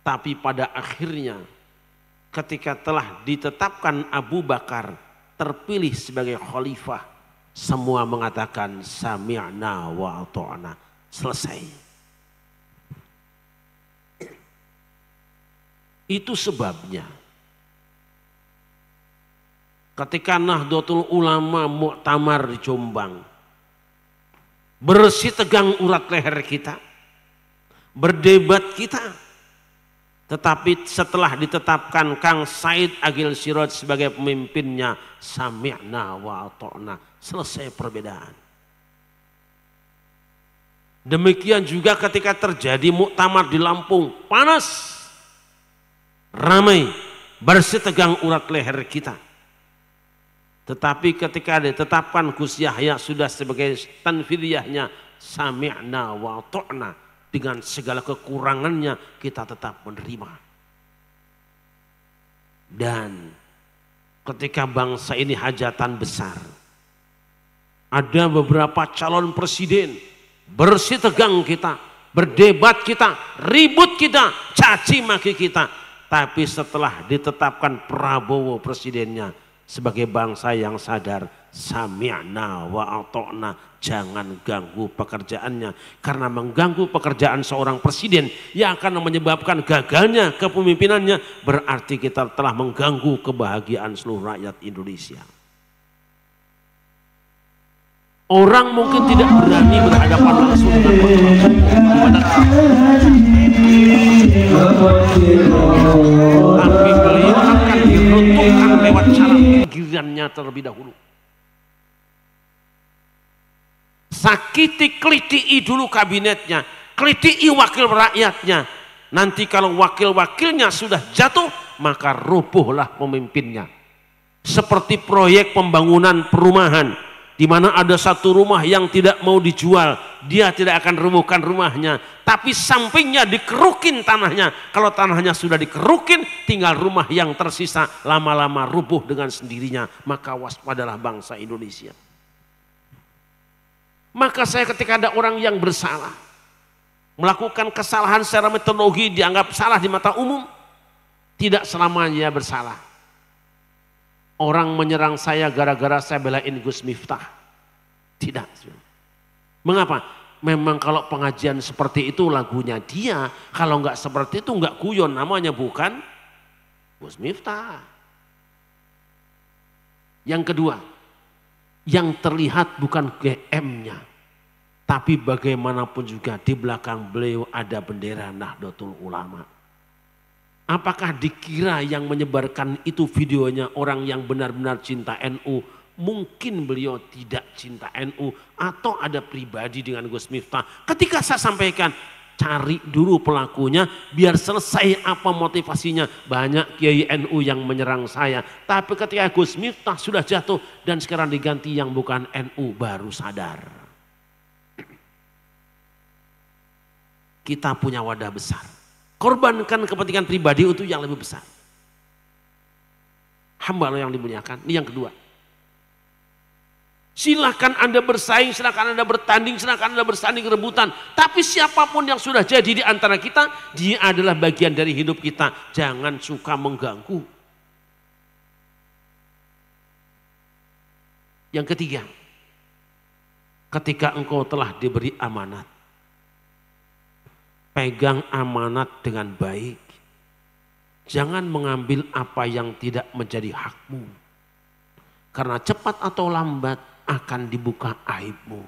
Tapi pada akhirnya ketika telah ditetapkan Abu Bakar terpilih sebagai khalifah, semua mengatakan sami'na wa ata'na. Selesai. Itu sebabnya ketika Nahdlatul Ulama muktamar di Jombang, bersih tegang urat leher kita, berdebat kita, tetapi setelah ditetapkan Kang Said Agil Siraj sebagai pemimpinnya, sami'na wa ata'na, selesai perbedaan. Demikian juga ketika terjadi muktamar di Lampung, panas, ramai, bersih tegang urat leher kita. Tetapi ketika ditetapkan Gus Yahya sudah sebagai tanfidiyahnya, sami'na wa ata'na, dengan segala kekurangannya kita tetap menerima. Dan ketika bangsa ini hajatan besar, ada beberapa calon presiden, bersih tegang kita, berdebat kita, ribut kita, caci maki kita. Tapi setelah ditetapkan Prabowo presidennya, sebagai bangsa yang sadar, sami'na wa ata'na, jangan ganggu pekerjaannya. Karena mengganggu pekerjaan seorang presiden yang akan menyebabkan gagalnya kepemimpinannya, berarti kita telah mengganggu kebahagiaan seluruh rakyat Indonesia. Orang mungkin tidak berani berhadapan langsung dengan tapi beliau akan diruntuhkan lewat cara pinggirannya terlebih dahulu. Sakiti, keliti'i dulu kabinetnya, keliti'i wakil rakyatnya. Nanti kalau wakil-wakilnya sudah jatuh, maka rubuhlah pemimpinnya. Seperti proyek pembangunan perumahan, di mana ada satu rumah yang tidak mau dijual, dia tidak akan rubuhkan rumahnya, tapi sampingnya dikerukin tanahnya. Kalau tanahnya sudah dikerukin, tinggal rumah yang tersisa, lama-lama rubuh dengan sendirinya. Maka waspadalah bangsa Indonesia. Maka saya ketika ada orang yang bersalah, melakukan kesalahan secara metodologi dianggap salah di mata umum, tidak selamanya bersalah. Orang menyerang saya gara-gara saya belain Gus Miftah. Tidak. Mengapa? Memang kalau pengajian seperti itu lagunya dia. Kalau enggak seperti itu enggak guyon, namanya bukan Gus Miftah. Yang kedua, yang terlihat bukan GM-nya. Tapi bagaimanapun juga di belakang beliau ada bendera Nahdlatul Ulama. Apakah dikira yang menyebarkan itu videonya orang yang benar-benar cinta NU? Mungkin beliau tidak cinta NU atau ada pribadi dengan Gus Miftah. Ketika saya sampaikan, cari dulu pelakunya biar selesai apa motivasinya. Banyak kiai NU yang menyerang saya. Tapi ketika Gus Miftah sudah jatuh dan sekarang diganti yang bukan NU, baru sadar. Kita punya wadah besar. Korbankan kepentingan pribadi itu yang lebih besar. Hamba Allah yang dimuliakan. Ini yang kedua. Silakan Anda bersaing, silakan Anda bertanding, silakan Anda bersanding rebutan. Tapi siapapun yang sudah jadi di antara kita, dia adalah bagian dari hidup kita. Jangan suka mengganggu. Yang ketiga, ketika engkau telah diberi amanat, pegang amanat dengan baik. Jangan mengambil apa yang tidak menjadi hakmu. Karena cepat atau lambat akan dibuka aibmu.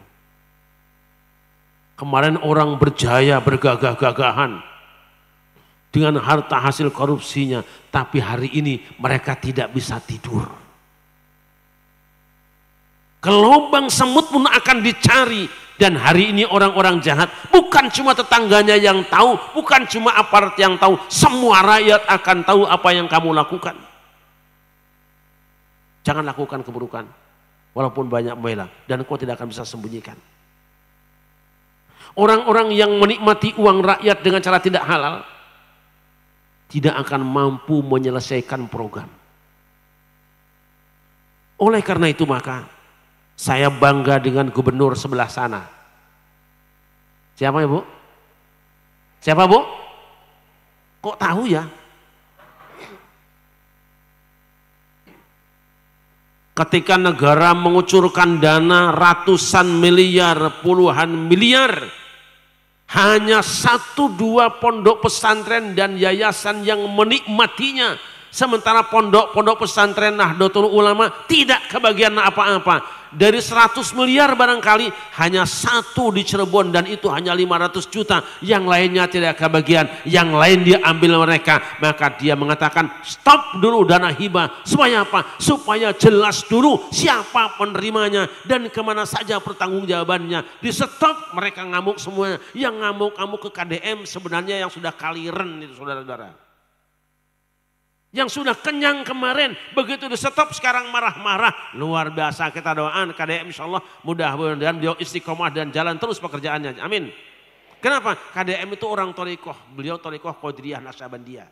Kemarin orang berjaya bergagah-gagahan. dengan harta hasil korupsinya, tapi hari ini mereka tidak bisa tidur. Kelobang semut pun akan dicari. Dan hari ini orang-orang jahat bukan cuma tetangganya yang tahu, bukan cuma aparat yang tahu, semua rakyat akan tahu apa yang kamu lakukan. Jangan lakukan keburukan walaupun banyak membela, dan kau tidak akan bisa sembunyikan. Orang-orang yang menikmati uang rakyat dengan cara tidak halal tidak akan mampu menyelesaikan program. Oleh karena itu maka saya bangga dengan gubernur sebelah sana. Siapa ya Bu? Siapa Bu? Kok tahu ya? Ketika negara mengucurkan dana ratusan miliar, puluhan miliar, hanya 1-2 pondok pesantren dan yayasan yang menikmatinya. Sementara pondok-pondok pesantren Nahdlatul Ulama tidak kebagian apa-apa. Dari 100 miliar barangkali hanya 1 di Cirebon, dan itu hanya 500 juta. Yang lainnya tidak kebagian, yang lain diambil mereka. Maka dia mengatakan stop dulu dana hibah. Supaya apa? Supaya jelas dulu siapa penerimanya dan kemana saja pertanggungjawabannya. Di stop, mereka ngamuk semuanya. Yang ngamuk-ngamuk ke KDM sebenarnya yang sudah kaliren itu saudara-saudara. Yang sudah kenyang kemarin, begitu di stop sekarang marah-marah. Luar biasa, kita doakan KDM insya Allah mudah-mudahan beliau istiqomah dan jalan terus pekerjaannya. Amin. Kenapa? KDM itu orang Thariqah, beliau Thariqah Qadiriyah Naqsyabandiyah.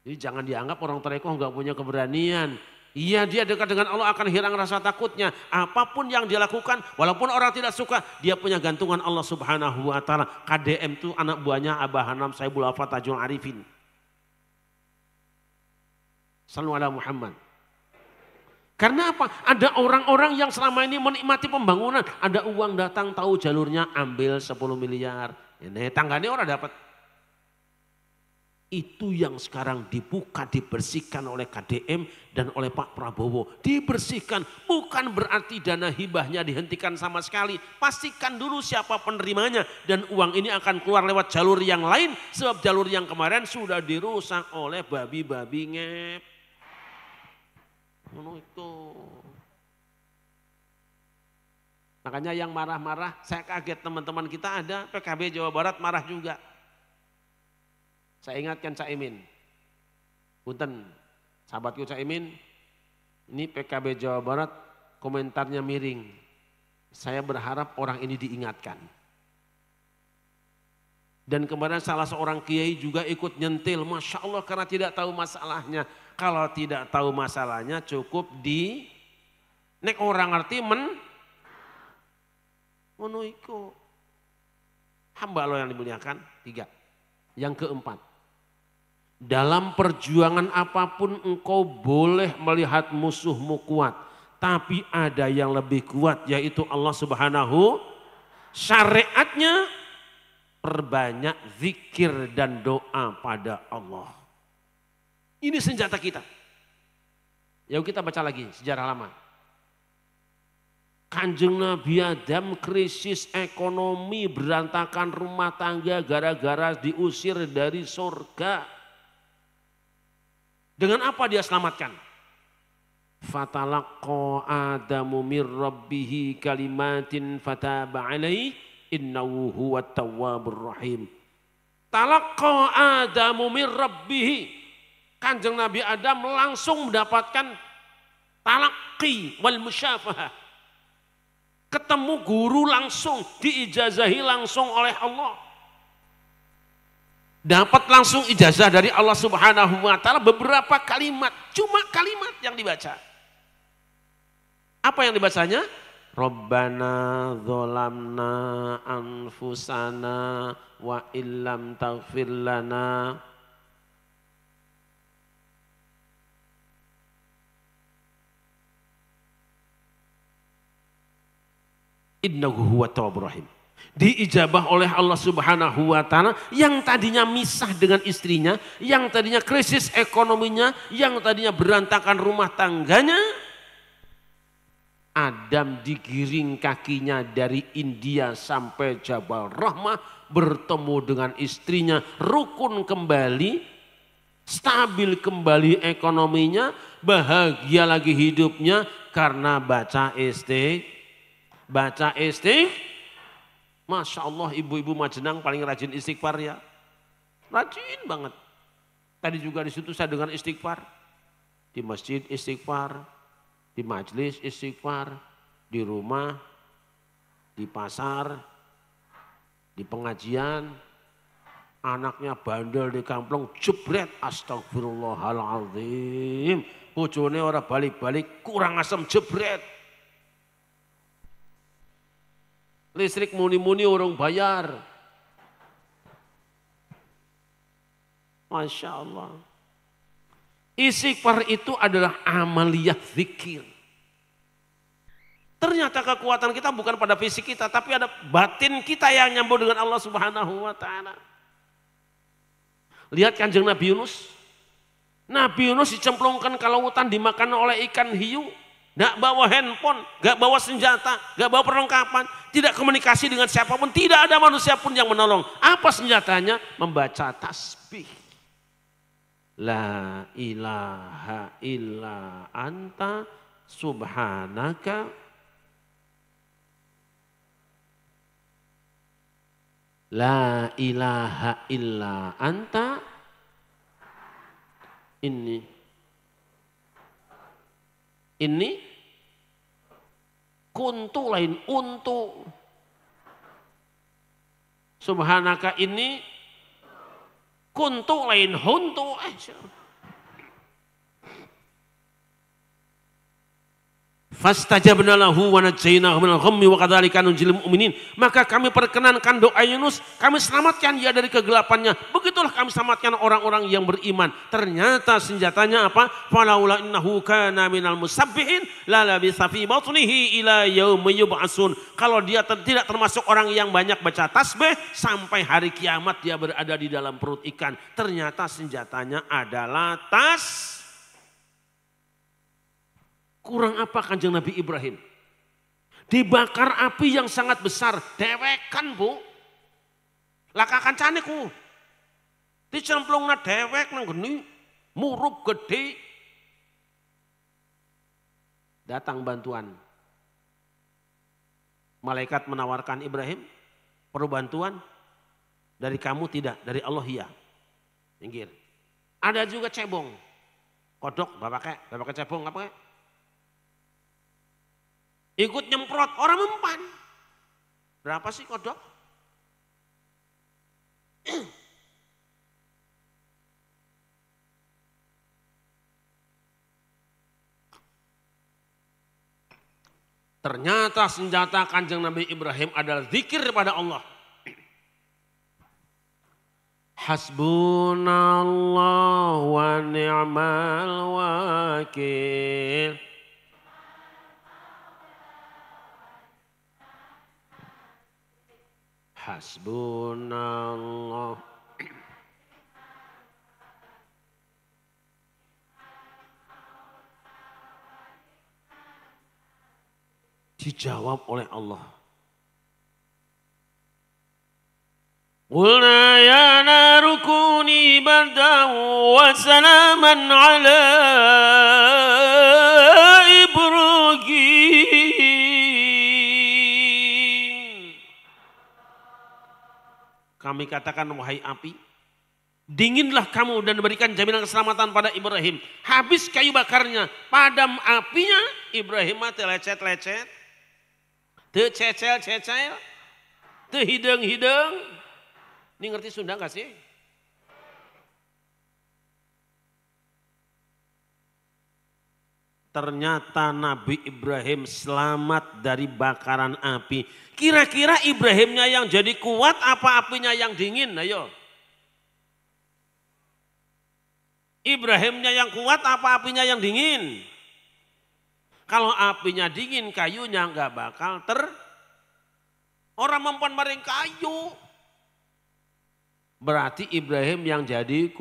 Jadi jangan dianggap orang Thariqah nggak punya keberanian. Iya, dia dekat dengan Allah akan hilang rasa takutnya. Apapun yang dia lakukan, walaupun orang tidak suka, dia punya gantungan Allah Subhanahu wa Ta'ala. KDM itu anak buahnya Abah Hanam Saibul Wafat Tajul Arifin. Sallu ala Muhammad. Karena apa? Ada orang-orang yang selama ini menikmati pembangunan. Ada uang datang, tahu jalurnya, ambil 10 miliar. Ini tangganya orang dapat. Itu yang sekarang dibuka, dibersihkan oleh KDM dan oleh Pak Prabowo. Dibersihkan, bukan berarti dana hibahnya dihentikan sama sekali. Pastikan dulu siapa penerimanya. Dan uang ini akan keluar lewat jalur yang lain. Sebab jalur yang kemarin sudah dirusak oleh babi-babi ngep. Itu. Makanya yang marah-marah, saya kaget teman-teman kita ada PKB Jawa Barat marah juga. Saya ingatkan Caimin, punten sahabatku Caimin, ini PKB Jawa Barat komentarnya miring. Saya berharap orang ini diingatkan. Dan kemarin salah seorang kiai juga ikut nyentil, Masya Allah karena tidak tahu masalahnya. Kalau tidak tahu masalahnya cukup di nek orang ngerti menuiku. Hamba Allah yang dimuliakan, 3. Yang keempat, dalam perjuangan apapun engkau boleh melihat musuhmu kuat, tapi ada yang lebih kuat yaitu Allah Subhanahu. Syariatnya perbanyak zikir dan doa pada Allah. Ini senjata kita. Yuk kita baca lagi sejarah lama. Kanjeng Nabi Adam krisis ekonomi, berantakan rumah tangga gara-gara diusir dari surga. Dengan apa dia selamatkan? Fatalaqqa Adamu mir rabbihi kalimatin fataba alaihi innahu huwat tawwabur rahim. Talaqqa Adamu mir rabbihi. Kanjeng Nabi Adam langsung mendapatkan talaqi wal musyafahah. Ketemu guru langsung, diijazahi langsung oleh Allah. Dapat langsung ijazah dari Allah Subhanahu wa Ta'ala beberapa kalimat, cuma kalimat yang dibaca. Apa yang dibacanya? Rabbana dzolamna anfusana wa illam taghfir lana innahu huwat tawwabur rahim. Diijabah oleh Allah Subhanahu wa Ta'ala yang tadinya misah dengan istrinya, yang tadinya krisis ekonominya, yang tadinya berantakan rumah tangganya. Adam digiring kakinya dari India sampai Jabal Rahmah, bertemu dengan istrinya, rukun kembali, stabil kembali ekonominya, bahagia lagi hidupnya karena baca Masya Allah, ibu-ibu Majenang paling rajin istighfar ya. Rajin banget. Tadi juga di situ saya dengar istighfar. Di masjid istighfar, di majelis istighfar, di rumah, di pasar, di pengajian, anaknya bandel di kampung, jebret, astagfirullahaladzim. Bojone ora balik-balik, kurang asem, jebret. Listrik muni-muni orang bayar. Masya Allah. Istighfar itu adalah amaliyah zikir. Ternyata kekuatan kita bukan pada fisik kita, tapi ada batin kita yang nyambung dengan Allah Subhanahu wa Ta'ala. Lihat Kanjeng Nabi Yunus. Nabi Yunus dicemplungkan ke lautan, dimakan oleh ikan hiu. Gak bawa handphone, gak bawa senjata, gak bawa perlengkapan, tidak komunikasi dengan siapapun, tidak ada manusia pun yang menolong. Apa senjatanya? Membaca tasbih. La ilaha illa anta subhanaka la ilaha illa anta ini kuntu lain untuk subhanaka ini kuntu lain huntu. Fastajabna lahu wa najjaynahu minal ghammi wa kadzalika nunjil mu'minin. Maka kami perkenankan doa Yunus, kami selamatkan dia dari kegelapannya. Begitulah kami selamatkan orang-orang yang beriman. Ternyata senjatanya apa? Falaula innahu kana minal musabbihin la labitha fi batnihi ila yaumi yub'atsun. Kalau dia tidak termasuk orang yang banyak baca tasbih, sampai hari kiamat dia berada di dalam perut ikan. Ternyata senjatanya adalah tas. Kurang apa Kanjeng Nabi Ibrahim? Dibakar api yang sangat besar, dewekan bu. Laka kancane ku. Dicemplungna dewek nang geni, murup gede. Datang bantuan. Malaikat menawarkan Ibrahim, perlu bantuan? Dari kamu tidak, dari Allah iya. Minggir. Ada juga cebong. Kodok, bapak cebong apa kayak? Ikut nyemprot, orang mempan. Berapa sih kodok? Ternyata senjata Kanjeng Nabi Ibrahim adalah zikir kepada Allah. Hasbunallah wa ni'mal wakil. Hasbunallah. Dijawab oleh Allah. Qulna ya naru kuni bardan wa salaman ala Ibrahim. Kami katakan wahai api, dinginlah kamu dan berikan jaminan keselamatan pada Ibrahim. Habis kayu bakarnya, padam apinya, Ibrahim mati lecet-lecet, teu cecel-cecel, teu hidung-hidung. Ini ngerti Sunda gak sih? Ternyata Nabi Ibrahim selamat dari bakaran api. Kira-kira Ibrahimnya yang jadi kuat apa apinya yang dingin? Ayo. Ibrahimnya yang kuat apa apinya yang dingin? Kalau apinya dingin kayunya nggak bakal orang mempan maring kayu. Berarti Ibrahim yang jadi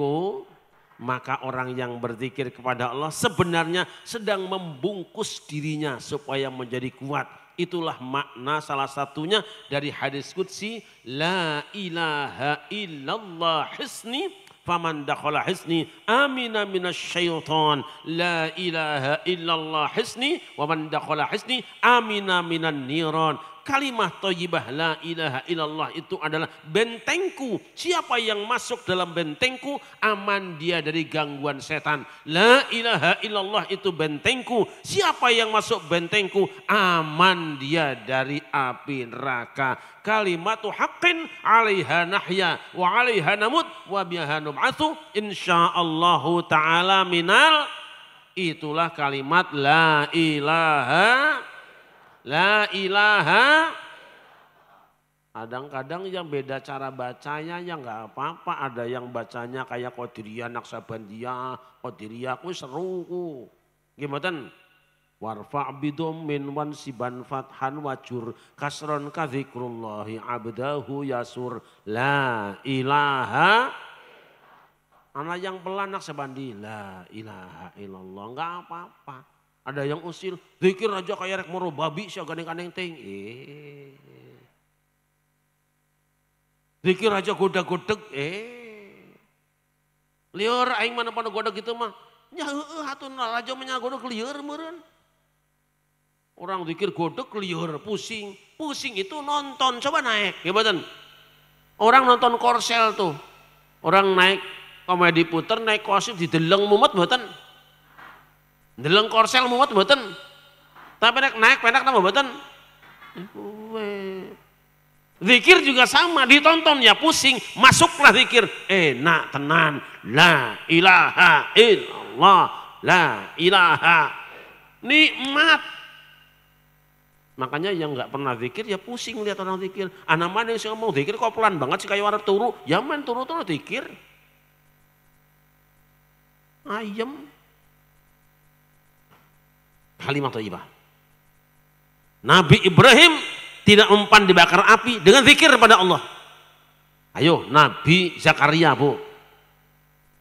Maka orang yang berzikir kepada Allah sebenarnya sedang membungkus dirinya supaya menjadi kuat. Itulah makna salah satunya dari hadis qudsi, la ilaha illallah hisni faman dakhala hisni amina minasyaiton. La ilaha illallah hisni waman dakhala hisni amina minan niran. Kalimah thayyibah la ilaha illallah itu adalah bentengku. Siapa yang masuk dalam bentengku aman dia dari gangguan setan. La ilaha illallah itu bentengku. Siapa yang masuk bentengku aman dia dari api neraka. Kalimatu haqqin 'alaiha nahya wa 'alaiha namut wa biha nub'atsu insyaallahu taala minal. Itulah kalimat la ilaha. La ilaha. Kadang-kadang yang beda cara bacanya ya nggak apa-apa. Ada yang bacanya kayak Qadiriyah, Naksabandiyah, Qadiriyah, ku seru ku. Gimana? Warfa' bidom min wansiban fathan wajur kasron kadzikrullahi abdahu yasur. La ilaha. Anak yang pelan Naksabandi, la ilaha illallah, nggak apa-apa. Ada yang usil, zikir aja kayak rek moro babi sia gandeng-gandeng ting. Zikir aja goda-godeg. Lieur aing mana pada godeg gitu mah. Nya heueuh hatun raja nya godeg lieur meureun. Orang zikir godeg lieur pusing. Pusing itu nonton, coba naik, gimana? Orang nonton korsel tuh. Orang naik komedi puter, naik korsel dideleng mumet mboten? Deleng korsel mumet mboten. Tapi naik penak nama mboten. Zikir juga sama, ditonton ya pusing, masuklah zikir. Enak tenan. La ilaha illallah, la ilaha. Nikmat. Makanya yang nggak pernah zikir ya pusing lihat orang zikir. Anak mana yang ngomong zikir kok pelan banget sih kayak warap turu. Ya men turu zikir. Ayam. Kalimat thayyibah. Nabi Ibrahim tidak mempan dibakar api dengan zikir kepada Allah. Ayo Nabi Zakaria bu.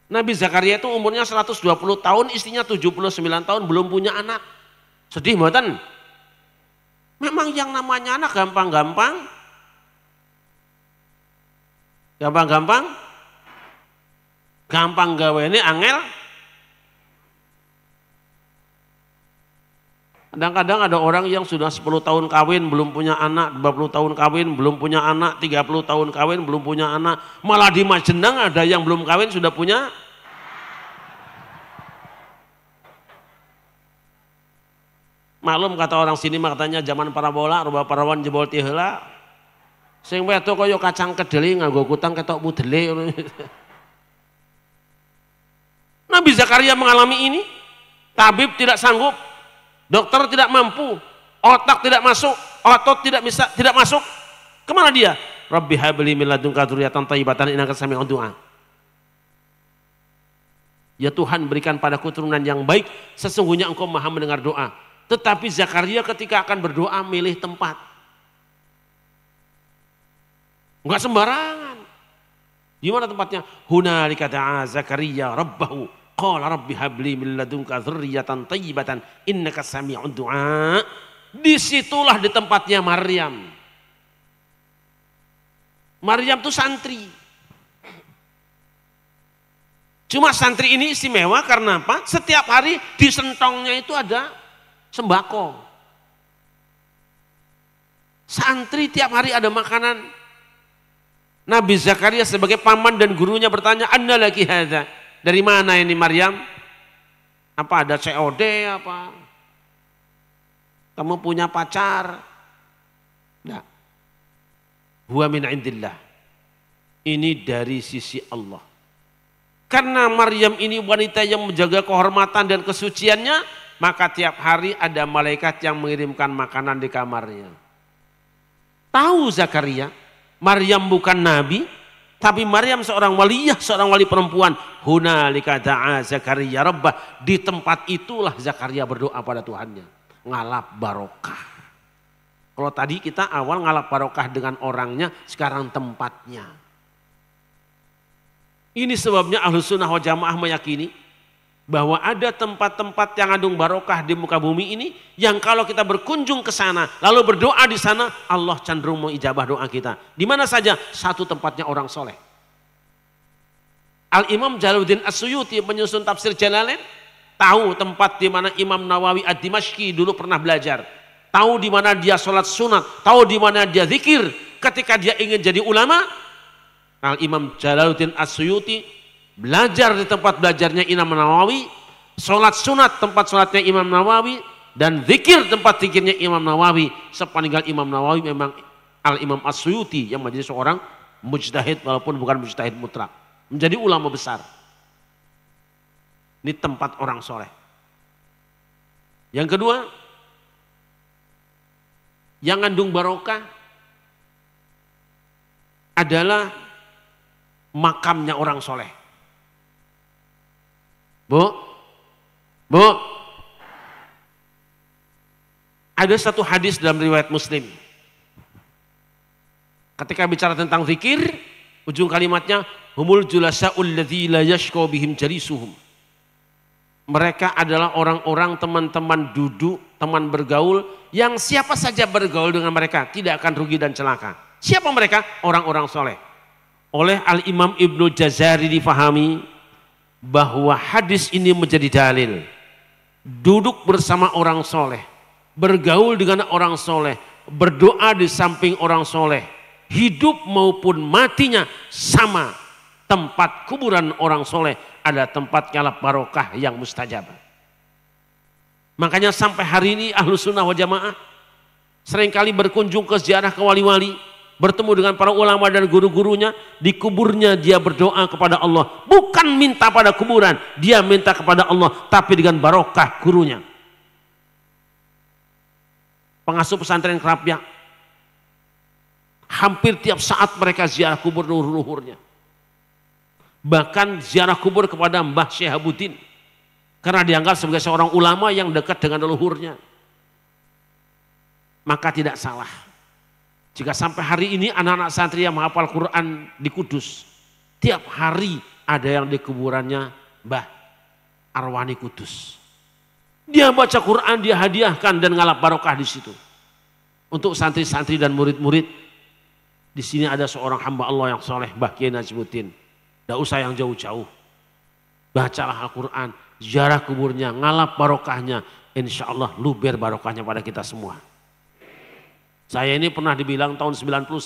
Nabi Zakaria itu umurnya 120 tahun, istrinya 79 tahun belum punya anak. Sedih mboten? Memang yang namanya anak gampang-gampang. Gampang-gampang. Gampang gaweane angel. Kadang-kadang ada orang yang sudah 10 tahun kawin belum punya anak, 20 tahun kawin belum punya anak, 30 tahun kawin belum punya anak. Malah di Majenang ada yang belum kawin sudah punya. Maklum kata orang sini katanya zaman parabola, rubah parawan jebol ti heula. Sing wedo kaya kacang kedeli nganggo kutang ketok mudele. Nabi Zakaria mengalami ini. Tabib tidak sanggup. Dokter tidak mampu, otak tidak masuk, otot tidak bisa, tidak masuk. Kemana dia? Rabbi habli min ladunka dzurriyyatan thayyibatan innaka sami'ud du'a. Ya Tuhan berikan padaku keturunan yang baik, sesungguhnya Engkau Maha mendengar doa. Tetapi Zakaria ketika akan berdoa milih tempat. Enggak sembarangan. Di mana tempatnya? Hunalika da'a Zakaria rabbahu. Qala rabbi habli min ladunka dzurriyyatan thayyibatan innaka sami'ud du'a. Disitulah di tempatnya Maryam. Maryam itu santri. Cuma santri ini istimewa karena apa? Setiap hari di sentongnya itu ada sembako. Santri tiap hari ada makanan. Nabi Zakaria sebagai paman dan gurunya bertanya, "Anna laki hadza?" Dari mana ini Maryam? Apa ada COD apa? Kamu punya pacar? Enggak. Huwa min indillah. Ini dari sisi Allah. Karena Maryam ini wanita yang menjaga kehormatan dan kesuciannya, maka tiap hari ada malaikat yang mengirimkan makanan di kamarnya. Tahu Zakaria, Maryam bukan nabi, tapi Maryam seorang waliyah, seorang wali perempuan. Hunalika da'a Zakaria rabbah. Di tempat itulah Zakaria berdoa pada Tuhannya. Ngalap barokah. Kalau tadi kita awal ngalap barokah dengan orangnya, sekarang tempatnya. Ini sebabnya Ahlus Sunnah wal Jamaah meyakini bahwa ada tempat-tempat yang mengandung barokah di muka bumi ini yang kalau kita berkunjung ke sana lalu berdoa di sana, Allah cenderung mengijabah doa kita. Di mana saja, satu tempatnya orang soleh. Al-Imam Jalaluddin As-Suyuti menyusun tafsir Jalalain, tahu tempat di mana Imam Nawawi Ad-Dimashqi dulu pernah belajar, tahu di mana dia sholat sunat, tahu di mana dia zikir ketika dia ingin jadi ulama. Al-Imam Jalaluddin As-Suyuti belajar di tempat belajarnya Imam Nawawi, sholat sunat tempat sholatnya Imam Nawawi, dan zikir tempat zikirnya Imam Nawawi. Sepeninggal Imam Nawawi memang Al-Imam As-Suyuti yang menjadi seorang mujtahid walaupun bukan mujtahid mutlak, menjadi ulama besar. Ini tempat orang soleh. Yang kedua, yang ngandung barokah adalah makamnya orang soleh. Bu, ada satu hadis dalam riwayat Muslim. Ketika bicara tentang zikir, ujung kalimatnya, humul julasa'ul ladzi la yashqa bihim jalisuhum. Mereka adalah orang-orang teman-teman duduk, teman bergaul, yang siapa saja bergaul dengan mereka tidak akan rugi dan celaka. Siapa mereka? Orang-orang soleh. Oleh Al-Imam Ibnu Jazari difahami bahwa hadis ini menjadi dalil duduk bersama orang soleh, bergaul dengan orang soleh, berdoa di samping orang soleh, hidup maupun matinya sama. Tempat kuburan orang soleh ada tempat nyalap barokah yang mustajab. Makanya sampai hari ini Ahlus Sunnah wal Jamaah seringkali berkunjung ke ziarah ke wali-wali, bertemu dengan para ulama dan guru-gurunya. Di kuburnya dia berdoa kepada Allah, bukan minta pada kuburan, dia minta kepada Allah tapi dengan barokah gurunya. Pengasuh pesantren Kerapia, hampir tiap saat mereka ziarah kubur leluhurnya, bahkan ziarah kubur kepada Mbah Syihabuddin karena dianggap sebagai seorang ulama yang dekat dengan leluhurnya. Maka tidak salah jika sampai hari ini anak-anak santri yang menghafal Quran di Kudus, tiap hari ada yang di kuburannya Mbah Arwani Kudus. Dia baca Quran, dia hadiahkan dan ngalap barokah di situ. Untuk santri-santri dan murid-murid, di sini ada seorang hamba Allah yang soleh, Mbah Kiai Najmuddin. Tidak usah yang jauh-jauh. Bacalah Al-Quran, ziarah kuburnya, ngalap barokahnya. Insya Allah luber barokahnya pada kita semua. Saya ini pernah dibilang tahun 99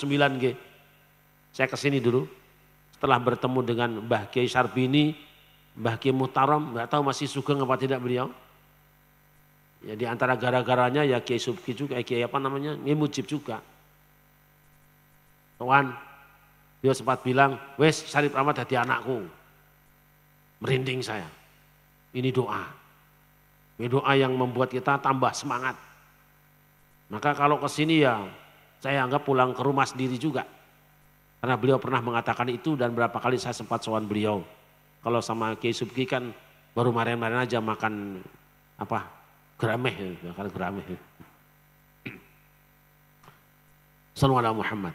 saya kesini dulu. Setelah bertemu dengan Mbah Kiai Sarbini, Mbah Kiai Muhtaram, nggak tahu masih sugeng apa tidak beliau. Ya di antara gara-garanya ya Kiai Subki juga, Kiai apa namanya, Kiai Mujib juga. Tuan, dia sempat bilang, wes Syarif Ahmad jadi anakku. Merinding saya. Ini doa. Ini doa yang membuat kita tambah semangat. Maka kalau ke sini ya saya anggap pulang ke rumah sendiri juga. Karena beliau pernah mengatakan itu dan berapa kali saya sempat sowan beliau. Kalau sama Kiai Subki kan baru kemarin-kemarin aja makan apa? Grameh, makan grameh. Sallallahu alaihi Muhammad.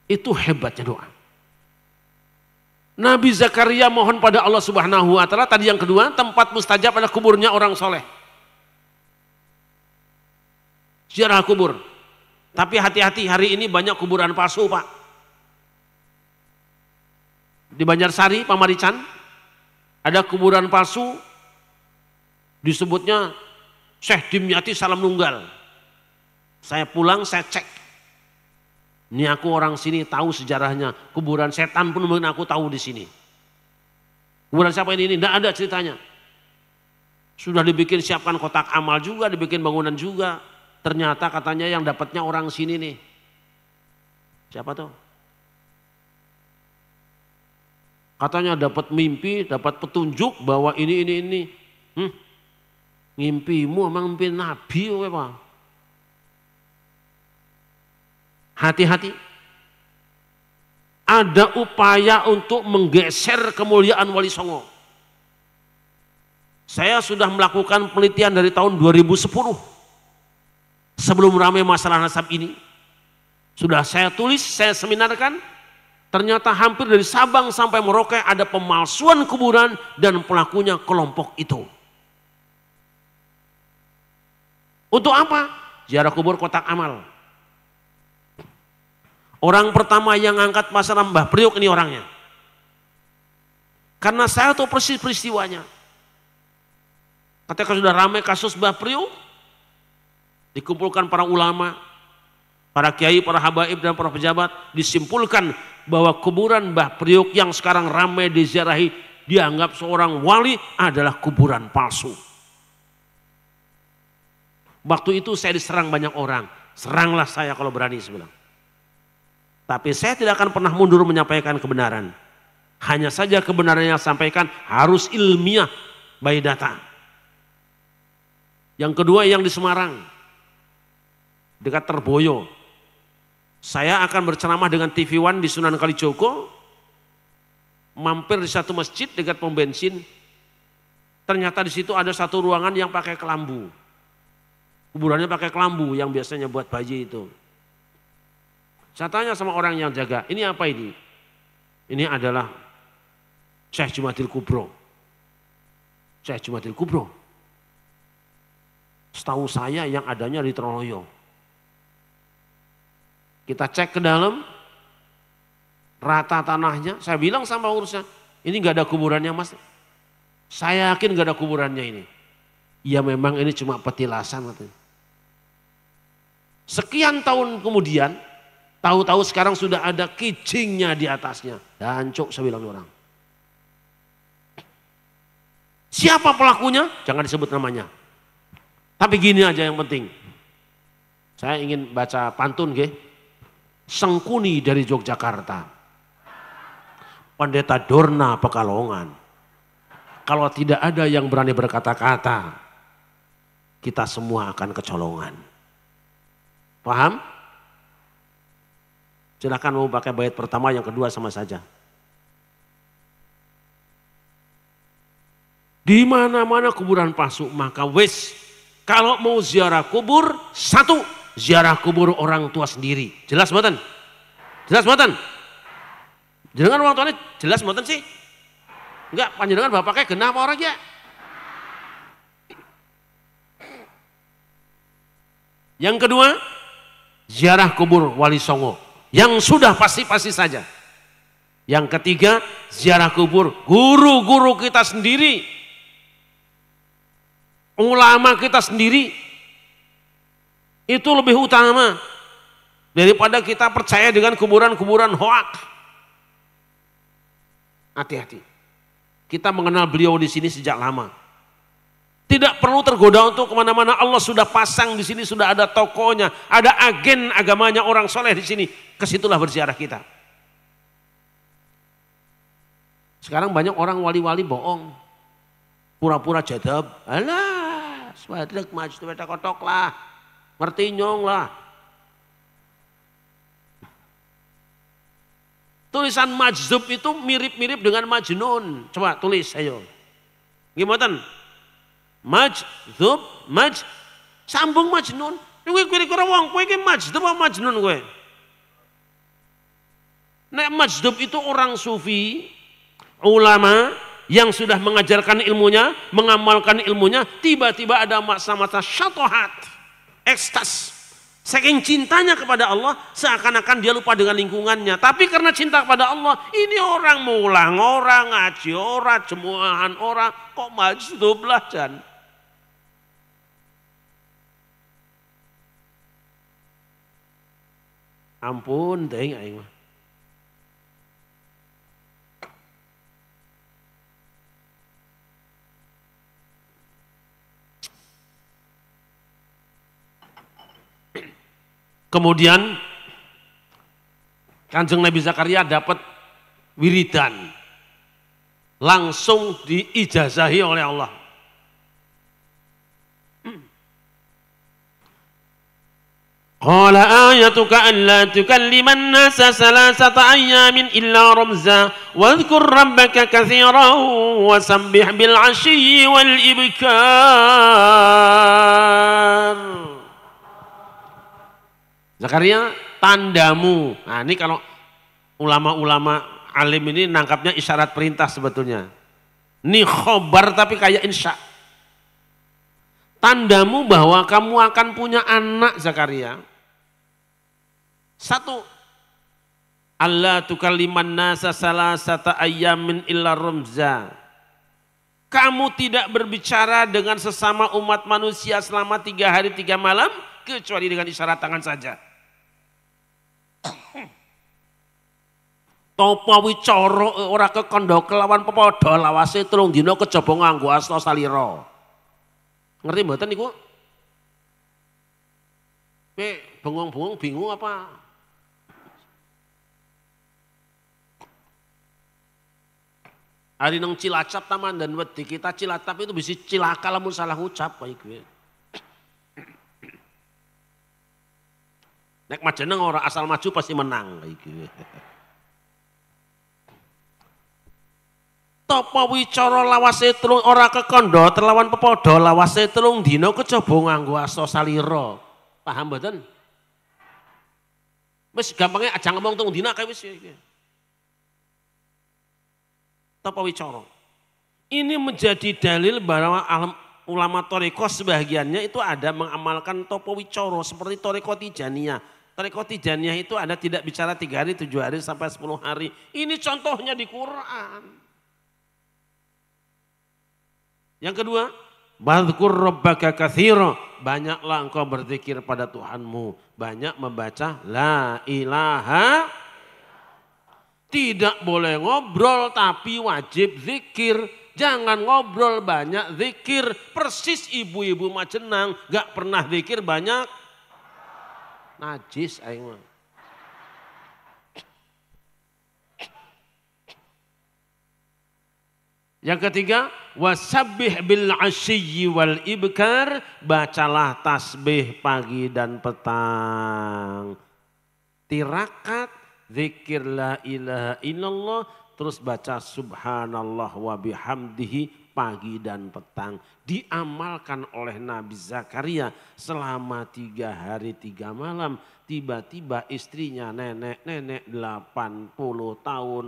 Itu hebatnya doa. Nabi Zakaria mohon pada Allah Subhanahu wa taala. Tadi yang kedua, tempat mustajab adalah kuburnya orang soleh. Ziarah kubur. Tapi hati-hati, hari ini banyak kuburan palsu, Pak. Di Banjarsari, Pamarican, ada kuburan palsu, disebutnya Syekh Dimyati Salam Nunggal. Saya pulang, saya cek. Ini aku orang sini tahu sejarahnya. Kuburan setan pun mungkin aku tahu di sini. Kuburan siapa ini? Tidak ada ceritanya. Sudah dibikin siapkan kotak amal juga, dibikin bangunan juga. Ternyata katanya yang dapatnya orang sini nih. Siapa tuh? Katanya dapat mimpi, dapat petunjuk bahwa ini. Ngimpimu emang mimpi Nabi apa? Hati-hati. Ada upaya untuk menggeser kemuliaan Wali Songo. Saya sudah melakukan penelitian dari tahun 2010. Sebelum ramai masalah nasab ini. Sudah saya tulis, saya seminarkan. Ternyata hampir dari Sabang sampai Merauke ada pemalsuan kuburan dan pelakunya kelompok itu. Untuk apa? Ziarah kubur kotak amal. Orang pertama yang angkat masalah Mbah Priuk ini orangnya. Karena saya tahu persis peristiwanya. Ketika sudah ramai kasus Mbah Priuk, dikumpulkan para ulama, para kiai, para habaib dan para pejabat, disimpulkan bahwa kuburan Mbah Priuk yang sekarang ramai diziarahi dianggap seorang wali adalah kuburan palsu. Waktu itu saya diserang banyak orang, seranglah saya kalau berani sebilang. Tapi saya tidak akan pernah mundur menyampaikan kebenaran. Hanya saja kebenaran yang sampaikan harus ilmiah, by data. Yang kedua yang di Semarang, dekat Terboyo. Saya akan berceramah dengan TV One di Sunan Kalijogo, mampir di satu masjid dekat pom bensin. Ternyata di situ ada satu ruangan yang pakai kelambu. Kuburannya pakai kelambu yang biasanya buat bayi itu. Saya tanya sama orang yang jaga, ini apa ini? Ini adalah Syekh Jumadil Kubro. Syekh Jumadil Kubro. Setahu saya yang adanya di Troloyo. Kita cek ke dalam, rata tanahnya. Saya bilang sama urusnya, ini gak ada kuburannya mas. Saya yakin gak ada kuburannya ini. Ya memang ini cuma petilasan katanya. Sekian tahun kemudian, tahu-tahu sekarang sudah ada kijingnya di atasnya. Dancuk saya bilang orang. Siapa pelakunya? Jangan disebut namanya. Tapi gini aja yang penting. Saya ingin baca pantun ke. Sengkuni dari Yogyakarta. Pendeta Dorna Pekalongan. Kalau tidak ada yang berani berkata-kata, kita semua akan kecolongan. Paham? Silakan mau pakai bait pertama, yang kedua sama saja. Di mana-mana kuburan palsu, maka wis kalau mau ziarah kubur, satu, ziarah kubur orang tua sendiri. Jelas mboten? Jelas mboten? Jenengan orang tuanya jelas mboten sih? Enggak, panjenengan bapaknya genah apa orang ya? Yang kedua, ziarah kubur Wali Songo. Yang sudah pasti-pasti saja. Yang ketiga, ziarah kubur guru-guru kita sendiri. Ulama kita sendiri. Itu lebih utama daripada kita percaya dengan kuburan-kuburan hoak. Hati-hati. Kita mengenal beliau di sini sejak lama. Tidak perlu tergoda untuk kemana-mana. Allah sudah pasang di sini, sudah ada tokonya, ada agen agamanya orang soleh di sini. Kesitulah berziarah kita. Sekarang banyak orang wali-wali bohong, pura-pura jadab. Alah, swadek maju sepeda kotok lah, ngerti nyong lah. Tulisan Majzub itu mirip-mirip dengan Majnun. Coba tulis, ayo. Gimana? Majzub, sambung Majnun. Kowe kira-kira wong kowe iki Majzub apa Majnun kowe? Nek Majzub itu orang sufi, ulama yang sudah mengajarkan ilmunya, mengamalkan ilmunya, tiba-tiba ada masa-masa syatohat, ekstas. Saking cintanya kepada Allah, seakan-akan dia lupa dengan lingkungannya. Tapi karena cinta kepada Allah, ini orang mulang, orang ngaji, orang jemuahan, orang kok Majzub lah Jan. Ampun, teuing aing mah. Kemudian Kanjeng Nabi Zakaria dapat wiridan, langsung diijazahi oleh Allah. Qala ayatuka an la tukalliman nasa salasata ayyamin illa ramza wadhkur rabbaka katsiran wasabbih bil 'ashyi wal ibkar. Zakaria, tandamu. Nah ini kalau ulama-ulama alim ini nangkapnya isyarat perintah sebetulnya. Ini khobar tapi kayak insya. Tandamu bahwa kamu akan punya anak Zakaria. Satu, Allah tukalliman nasa salasata ayyamin illa rumza. Kamu tidak berbicara dengan sesama umat manusia selama 3 hari 3 malam kecuali dengan isyarat tangan saja. Topo wicara ora kekondo kelawan pepodo lawase 3 dina kejaba nganggo asta salira. Ngerti mboten niku? Bengong-bengong bingung apa? Hari nang Cilacap taman dan wedi kita Cilacap itu bisa cilaka lamun salah ucap kayak gue. Nek majeneng ora asal maju pasti menang kayak gue. Topo wicara lawase 3 ora kekondo terlawan pepodo lawase 3 dina kejaba nganggo asta salira. Paham mboten? Wis gampangnya aja ngomong 3 dina kae wis. Topo wicara. Ini menjadi dalil bahwa ulama Thariqah sebagiannya itu ada mengamalkan topo wicara seperti Thariqah Tijaniyah. Thariqah Tijaniyah itu ada tidak bicara 3 hari, 7 hari sampai 10 hari. Ini contohnya di Quran. Yang kedua, Wadhkur rabbaka katsira, banyaklah engkau berzikir pada Tuhanmu, banyak membaca la ilaha. Tidak boleh ngobrol tapi wajib zikir. Jangan ngobrol banyak zikir. Persis ibu-ibu Majenang gak pernah zikir banyak. Najis aing mah. Yang ketiga, wasabbih bil asyyi wal ibkar, bacalah tasbih pagi dan petang. Tirakat zikir la ilaha illallah, terus baca subhanallah wa bihamdihi pagi dan petang. Diamalkan oleh Nabi Zakaria selama 3 hari 3 malam. Tiba-tiba istrinya nenek-nenek 80 tahun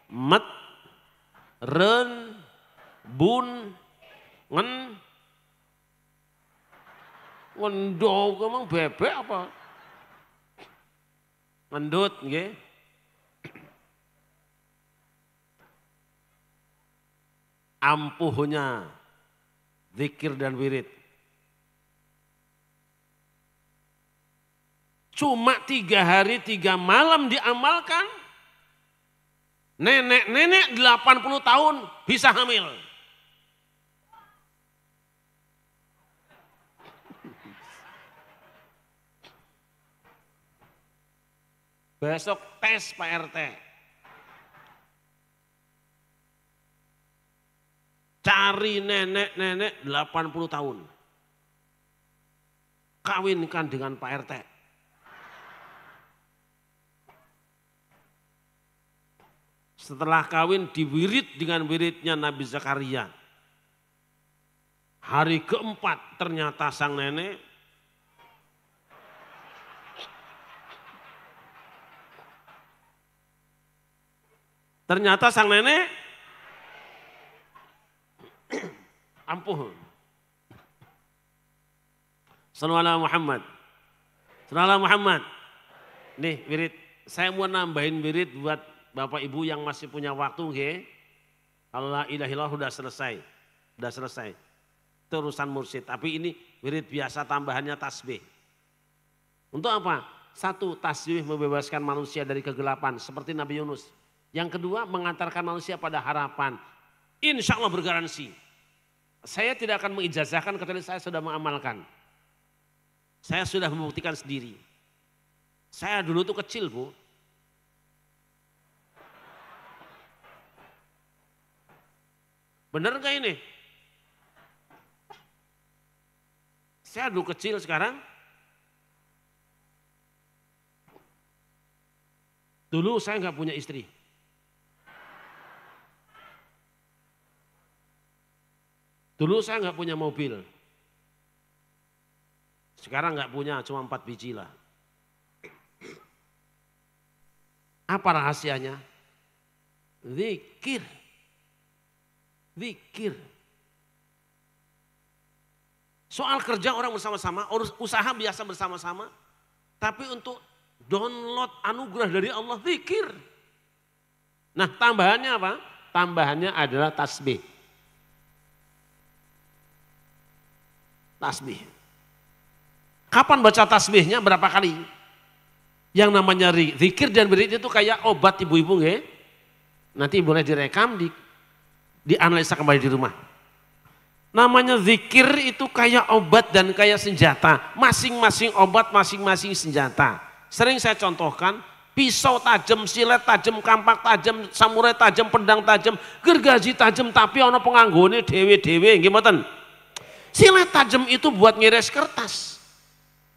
met ren bun ngen ngendog emang bebek apa? Mendut nggih. Ampuhnya zikir dan wirid. Cuma 3 hari 3 malam diamalkan. Nenek-nenek 80 tahun bisa hamil. Besok tes Pak RT. Cari nenek-nenek 80 tahun. Kawinkan dengan Pak RT. Setelah kawin diwirid dengan wiridnya Nabi Zakaria. Hari keempat ternyata sang nenek ampuh. Sallallahu Muhammad. Sallallahu Muhammad. Nih wirid, saya mau nambahin wirid buat Bapak Ibu yang masih punya waktu nggih. Kalau la ilaha illallah sudah selesai. Sudah selesai. Itu urusan mursyid, tapi ini wirid biasa tambahannya tasbih. Untuk apa? 1, tasbih membebaskan manusia dari kegelapan seperti Nabi Yunus. Yang kedua, mengantarkan manusia pada harapan. Insya Allah bergaransi. Saya tidak akan mengijazahkan kecuali saya sudah mengamalkan. Saya sudah membuktikan sendiri. Saya dulu tuh kecil Bu. Bener gak ini? Saya dulu kecil sekarang. Dulu saya nggak punya istri. Dulu saya nggak punya mobil. Sekarang nggak punya, cuma 4 biji lah. Apa rahasianya? Zikir. Zikir. Soal kerja orang bersama-sama, usaha biasa bersama-sama. Tapi untuk download anugerah dari Allah, zikir. Nah tambahannya apa? Tambahannya adalah tasbih. Tasbih. Kapan baca tasbihnya? Berapa kali? Yang namanya zikir dan berzikir itu kayak obat ibu-ibu ya. Nanti boleh direkam, dianalisa kembali di rumah. Namanya zikir itu kayak obat dan kayak senjata. Masing-masing obat, masing-masing senjata. Sering saya contohkan, pisau tajam, silet tajam, kampak tajam, samurai tajam, pedang tajam, gergaji tajam, tapi ono penganggone dewe-dewe, gimana? Silet tajam itu buat ngeres kertas.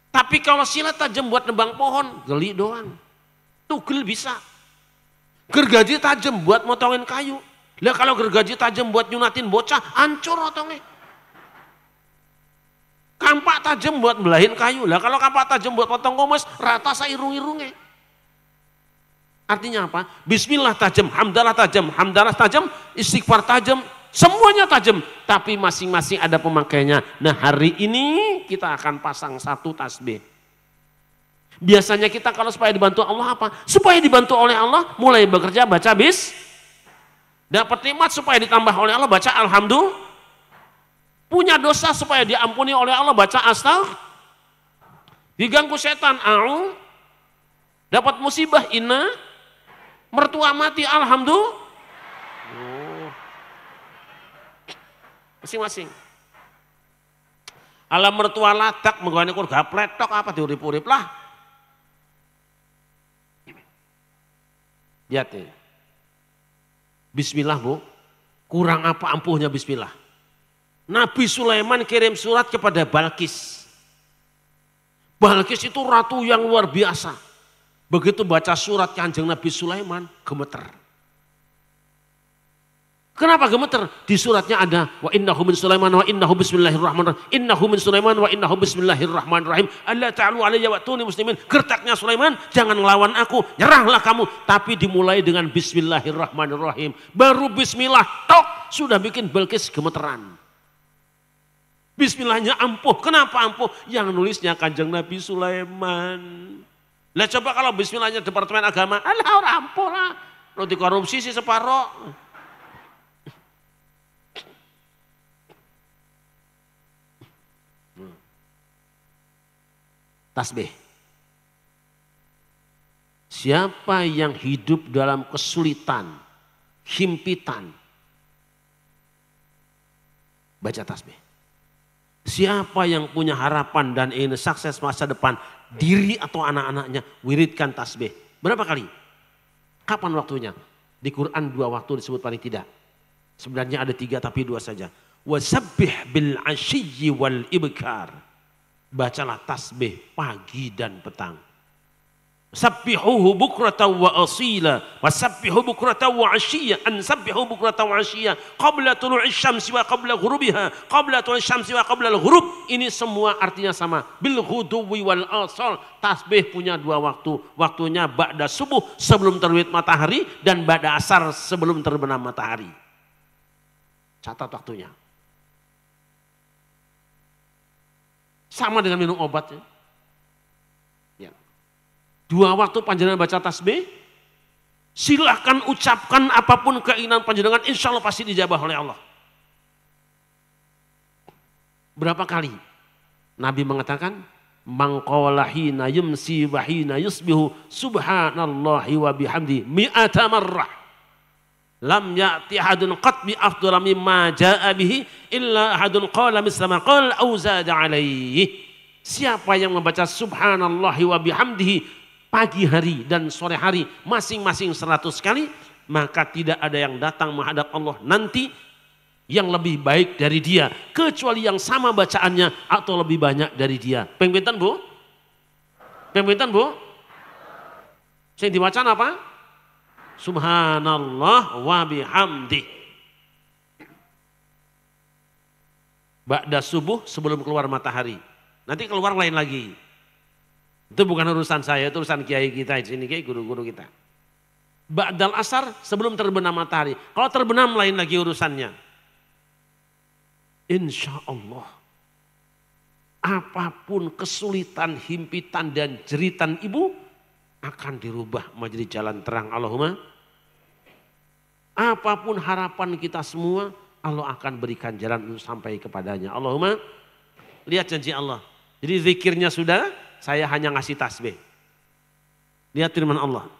Tapi kalau silet tajam buat nebang pohon, geli doang. Tugel bisa. Gergaji tajam buat motongin kayu. Lah kalau gergaji tajam buat nyunatin bocah, hancur otongnya. Kampak tajam buat belahin kayu. Lah kalau kampak tajam buat potong komes, rata sairung-irungnya. Artinya apa? Bismillah tajam, hamdalah tajam, istighfar tajam, semuanya tajam. Tapi masing-masing ada pemakainya. Nah hari ini kita akan pasang satu tasbih. Biasanya kita kalau supaya dibantu Allah apa? Supaya dibantu oleh Allah, mulai bekerja baca dapat nikmat supaya ditambah oleh Allah baca alhamdulillah. Punya dosa supaya diampuni oleh Allah baca astagfirullah. Diganggu setan dapat musibah inna. Mertua mati alhamdulillah. Masing-masing. Alam mertua latak menggawani kurga pletok apa diurip-urip lah. Lihat nih. Bismillah bu, kurang apa ampuhnya bismillah. Nabi Sulaiman kirim surat kepada Balkis. Balkis itu ratu yang luar biasa. Begitu baca surat Kanjeng Nabi Sulaiman, gemeter. Kenapa gemeter? Di suratnya ada wa innahu min Sulaiman wa innahu bismillahirrahmanirrahim. Innahu min Sulaiman wa innahu bismillahirrahmanirrahim. Alla ta'alu alayya wa'tuni muslimin. Gertaknya Sulaiman, jangan ngelawan aku, nyerahlah kamu. Tapi dimulai dengan bismillahirrahmanirrahim. Baru bismillah, tok, sudah bikin Balkis gemeteran. Bismillahnya ampuh. Kenapa ampuh? Yang nulisnya Kanjeng Nabi Sulaiman. Lah coba kalau bismillahnya Departemen Agama, alah ora ampuh lah. Nanti korupsi sih separoh. Tasbih. Siapa yang hidup dalam kesulitan, himpitan, baca tasbih. Siapa yang punya harapan dan ingin sukses masa depan, diri atau anak-anaknya, wiridkan tasbih. Berapa kali? Kapan waktunya? Di Quran 2 waktu disebut paling tidak. Sebenarnya ada 3 tapi 2 saja. Wasabbih bil ashiyyi wal ibkar. Bacalah tasbih pagi dan petang. Sabbihuhu bukratan wa asila. Wasabbihu bukratan wa ashiya. Ansabbihu bukratan wa ashiya. Qabla tulu'i syamsi wa qabla ghurubiha. Qabla tulu'i syamsi wa qabla al-ghurub. Ini semua artinya sama. Bil ghuduwi wal asal. Tasbih punya 2 waktu. Waktunya ba'da subuh sebelum terbit matahari. Dan ba'da asar sebelum terbenam matahari. Catat waktunya. Sama dengan minum obatnya. Ya. 2 waktu panjenengan baca tasbih, silahkan ucapkan apapun keinginan panjenengan, insya Allah pasti dijabah oleh Allah. Berapa kali? Nabi mengatakan, man qala hina yumsi wa hina yusbihu subhanallahi wa bihamdi mi'ata marrah. Lam ya'ti ahadun qat bi afdala mimma jaa'a bihi illa ahadun qala misla ma qala aw zada alaihi. Siapa yang membaca subhanallahi wa bihamdihi pagi hari dan sore hari masing-masing 100 kali, maka tidak ada yang datang menghadap Allah nanti yang lebih baik dari dia kecuali yang sama bacaannya atau lebih banyak dari dia. Pengpinten bu? Pengpinten bu? Sing diwacan apa? Subhanallah wa bihamdi. Ba'da subuh sebelum keluar matahari. Nanti keluar lain lagi. Itu bukan urusan saya, itu urusan kiai kita di sini, kiai guru-guru kita. Ba'dal asar sebelum terbenam matahari. Kalau terbenam lain lagi urusannya. Insya Allah. Apapun kesulitan, himpitan dan jeritan ibu akan dirubah menjadi jalan terang. Allahumma. Apapun harapan kita semua, Allah akan berikan jalan untuk sampai kepadanya. Allahumma. Lihat janji Allah. Jadi zikirnya sudah, saya hanya ngasih tasbih. Lihat firman Allah.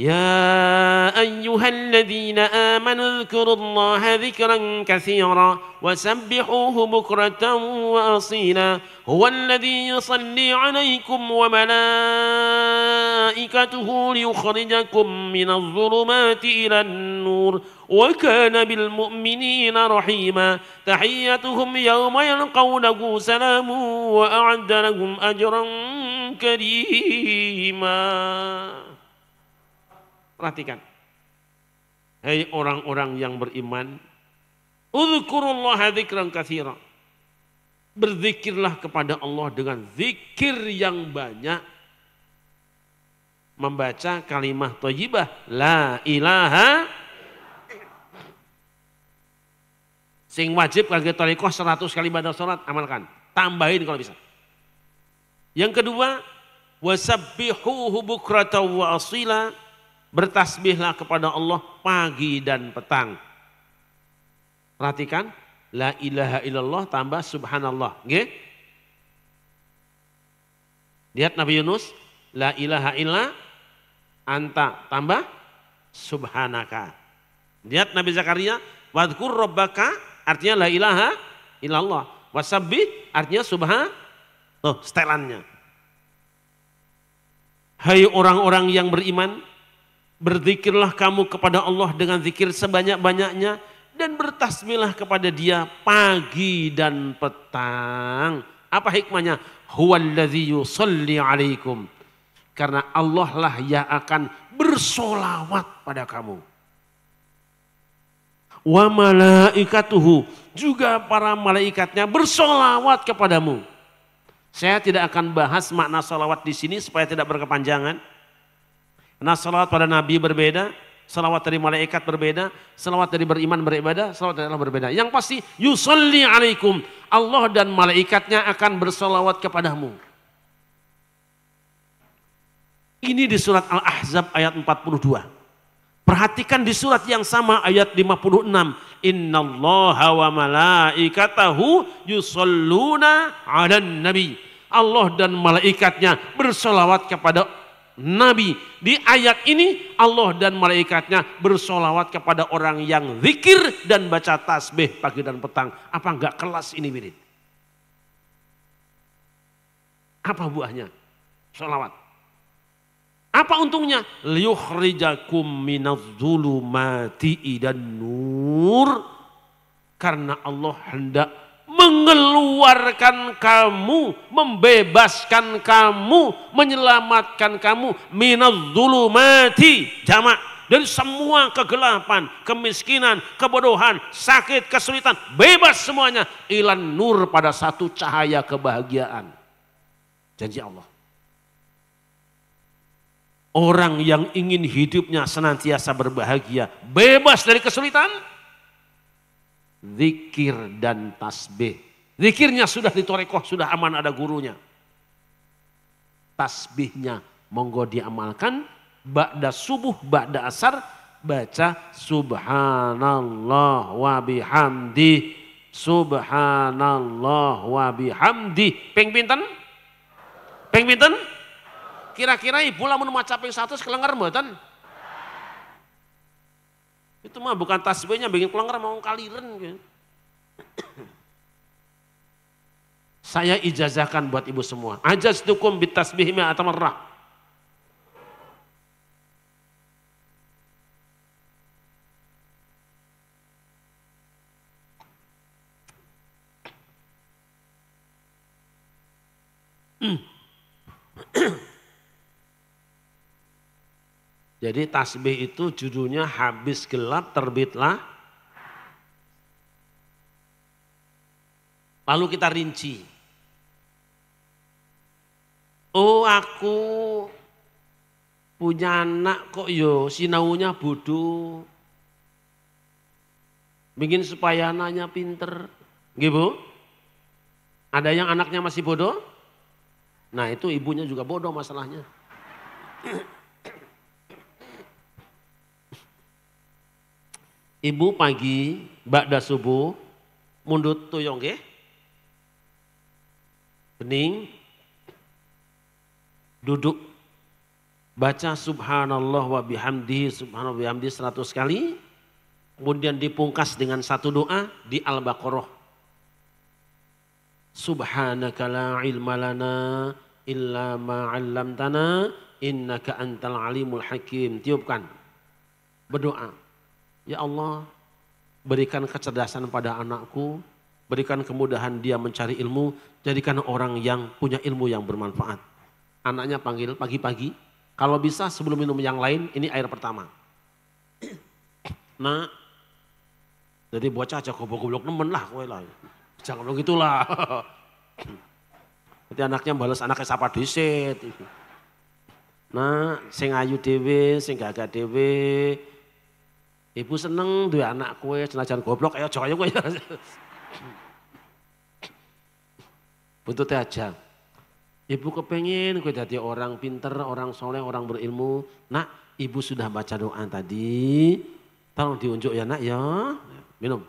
يا أيها الذين آمنوا اذكروا الله ذكرا كثيرا وسبحوه بكرة وأصيلا هو الذي يصلي عليكم وملائكته ليخرجكم من الظلمات إلى النور وكان بالمؤمنين رحيما تحيتهم يوم يلقونه سلام وأعد لهم أجرا كريما. Perhatikan. Hei orang-orang yang beriman. Udzkurullaha dzikran katsira. Berzikirlah kepada Allah dengan zikir yang banyak. Membaca kalimah thayyibah. La ilaha. Sing wajib kangge thariqah 100 kali baca salat amalkan. Tambahin kalau bisa. Yang kedua. Wasabbihuhu bukratan wa asila. Bertasbihlah kepada Allah pagi dan petang. Perhatikan, la ilaha illallah tambah subhanallah. Okay? Lihat Nabi Yunus, la ilaha illa anta tambah subhanaka. Lihat Nabi Zakaria, wadhkur rabbaka artinya la ilaha illallah. Wasabbih artinya setelannya. Hai orang-orang yang beriman, berzikirlah kamu kepada Allah dengan zikir sebanyak-banyaknya dan bertasbihlah kepada Dia pagi dan petang. Apa hikmahnya? Huwallazi yusalli alaikum. Karena Allah lah yang akan bersolawat pada kamu. Wa malaikatuhu. Juga para malaikatnya bersolawat kepadamu. Saya tidak akan bahas makna solawat di sini supaya tidak berkepanjangan. Karena salawat pada Nabi berbeda, salawat dari malaikat berbeda, salawat dari beriman beribadah, salawat dari Allah berbeda. Yang pasti yusalli alaikum, Allah dan malaikatnya akan bersalawat kepadamu. Ini di surat Al-Ahzab ayat 42. Perhatikan di surat yang sama ayat 56. Innallaha wa malaikatahu yusalluna 'alan nabi. Allah dan malaikatnya bersalawat kepada Nabi. Di ayat ini Allah dan malaikatnya bersolawat kepada orang yang zikir dan baca tasbih pagi dan petang. Apa enggak kelas ini wirid? Apa buahnya? Solawat. Apa untungnya? Liyukhrijakum minadh-dhulumati ilan nur. Karena Allah hendak mengeluarkan kamu, membebaskan kamu, menyelamatkan kamu minadh-dhulumati, jamak, dari semua kegelapan, kemiskinan, kebodohan, sakit, kesulitan, bebas semuanya, ilan nur pada satu cahaya kebahagiaan. Janji Allah. Orang yang ingin hidupnya senantiasa berbahagia, bebas dari kesulitan, zikir dan tasbih. Zikirnya sudah ditorekoh, sudah aman ada gurunya. Tasbihnya monggo diamalkan, ba'da subuh, ba'da asar, baca subhanallah wa bihamdi, subhanallah wa bihamdi. Ping pinten? Ping pinten? Kira-kira ibu lamun maca ping 100 kelenger mboten? Itu mah bukan tasbihnya bikin kelenger mau kaliren. Saya ijazahkan buat ibu semua. Ajaztukum bitasbih mi'ata marrah. Jadi tasbih itu judulnya habis gelap terbitlah. Lalu kita rinci. Oh aku Punya anak kok yo sinaunya bodoh. Bikin supaya anaknya pinter. Nggih Bu? Ada yang anaknya masih bodoh? Nah itu ibunya juga bodoh masalahnya. Ibu pagi, ba'da subuh, mundut tuyong nggih. Bening, duduk, baca subhanallah wa bihamdihi, subhanallah wa bihamdihi 100 kali. Kemudian dipungkas dengan satu doa di Al-Baqarah. Subhanaka la ilma lana illa ma 'allamtana innaka antal alimul hakim. Tiupkan. Berdoa. Ya Allah, berikan kecerdasan pada anakku, berikan kemudahan dia mencari ilmu, jadikan orang yang punya ilmu yang bermanfaat. Anaknya panggil pagi-pagi, kalau bisa sebelum minum yang lain, ini air pertama. Nah, jadi bocah aja goblok-goblok nemen lah, kowe lah. Jangan begitulah. Nanti anaknya balas anaknya sapa disit. Nah, sing ayu dhewe, sing gagah dhewe. Ibu seneng duwe anak kowe senajan goblok ayo aja kaya kowe. Buntute aja. Ibu kepengen kowe dadi orang pinter, orang soleh, orang berilmu. Nak, ibu sudah baca doa tadi. Tolong diunjuk ya nak ya. Minum.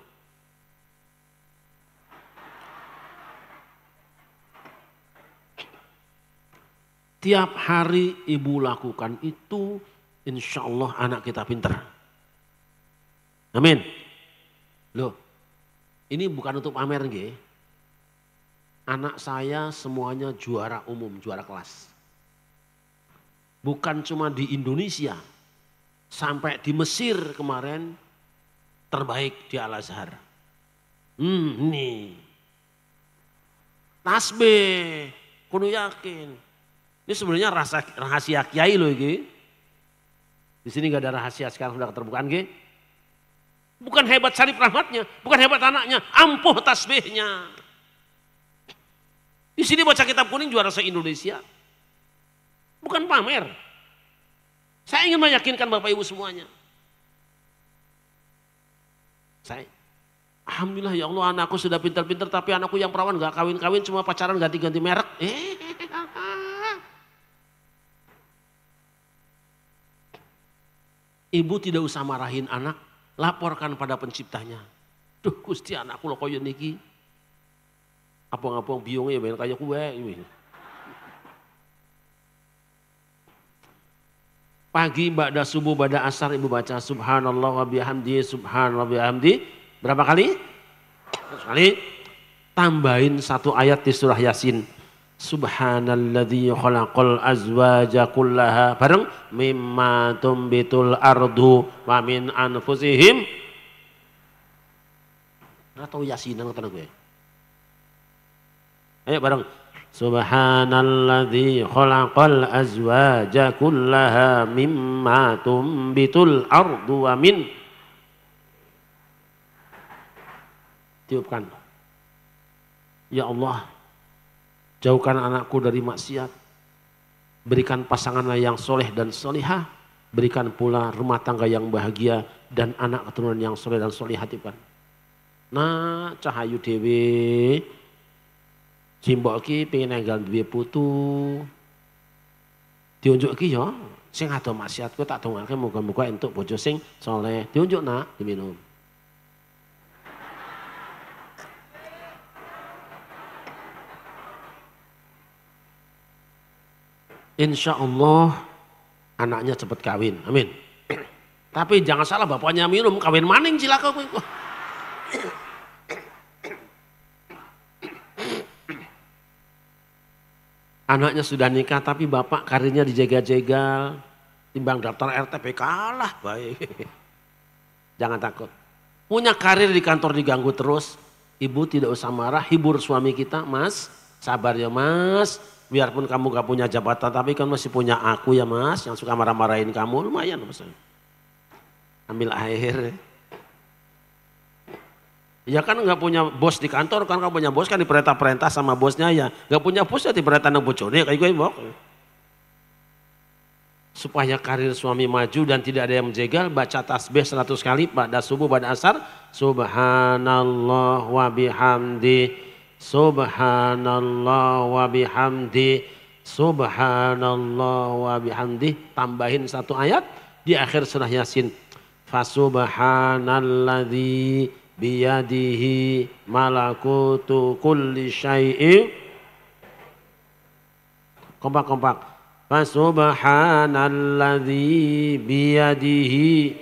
Tiap hari ibu lakukan itu, insya Allah anak kita pinter. Amin. Loh, ini bukan untuk pamer nggih. Anak saya semuanya juara umum, juara kelas. Bukan cuma di Indonesia, sampai di Mesir kemarin terbaik di Al-Azhar. Nih. Tasbih, kudu yakin. Ini sebenarnya rahasia kiai loh ini. Di sini gak ada rahasia, sekarang sudah keterbukaan nggih. Bukan hebat Syarif Rahmatnya, bukan hebat anaknya, ampuh tasbihnya. Di sini baca kitab kuning juara se-Indonesia. Bukan pamer. Saya ingin meyakinkan Bapak Ibu semuanya. Alhamdulillah ya Allah anakku sudah pintar-pintar tapi anakku yang perawan gak kawin-kawin cuma pacaran ganti-ganti merek. Ibu tidak usah marahin anak. Laporkan pada penciptanya. Duh Gusti anakku lo koyo niki. Apong-apong biung ya ben kaya kue. Pagi ba'da subuh ba'da asar ibu baca subhanallah wa bihamdi subhanallah wa bihamdi. Berapa kali? 100 kali. Tambahin satu ayat di surah Yasin. Subhanalladzi khalaqal azwaja kullaha bareng mimma tumbitul ardu wa min anfusihim. Atau Yasinan ngoten gue. Ayo bareng. Subhanalladzi khalaqal azwaja kullaha mimma tumbitul ardu wa min. Tiupkan. Ya Allah, jauhkan anakku dari maksiat. Berikan pasangannya yang soleh dan solihah. Berikan pula rumah tangga yang bahagia dan anak keturunan yang soleh dan solihah. Nah, cahayu dewi. Simbok ki pengen nenggal duwe putu. Diunjuk ki ya, sing ado maksiat ku tak dongake muga-muga entuk bojo sing soleh. Diunjuk nak, diminum. Insya Allah anaknya cepat kawin, amin. Tapi jangan salah bapaknya minum, kawin maning cilaka. Anaknya sudah nikah tapi bapak karirnya dijegal-jegal, timbang daftar RTP kalah baik. Jangan takut. Punya karir di kantor diganggu terus, ibu tidak usah marah, hibur suami kita, mas, sabar ya mas. Biarpun kamu gak punya jabatan, tapi kan masih punya aku ya mas, yang suka marah-marahin kamu, lumayan mas. Ambil air. Ya kan gak punya bos di kantor, kan kamu punya bos kan diperintah-perintah sama bosnya ya. Gak punya bos ya diperintah nang bojone, kayak gue mbok. supaya karir suami maju dan tidak ada yang menjegal, baca tasbih 100 kali pada subuh, pada asar. Subhanallah wa bihamdi, subhanallah wa bihamdi, subhanallah wa bihamdi. Tambahin 1 ayat di akhir surah Yasin. Fasubhanalladzi biyadihi malakutu kulli syai'in. Kompak-kompak. Fasubhanalladzi biyadihi.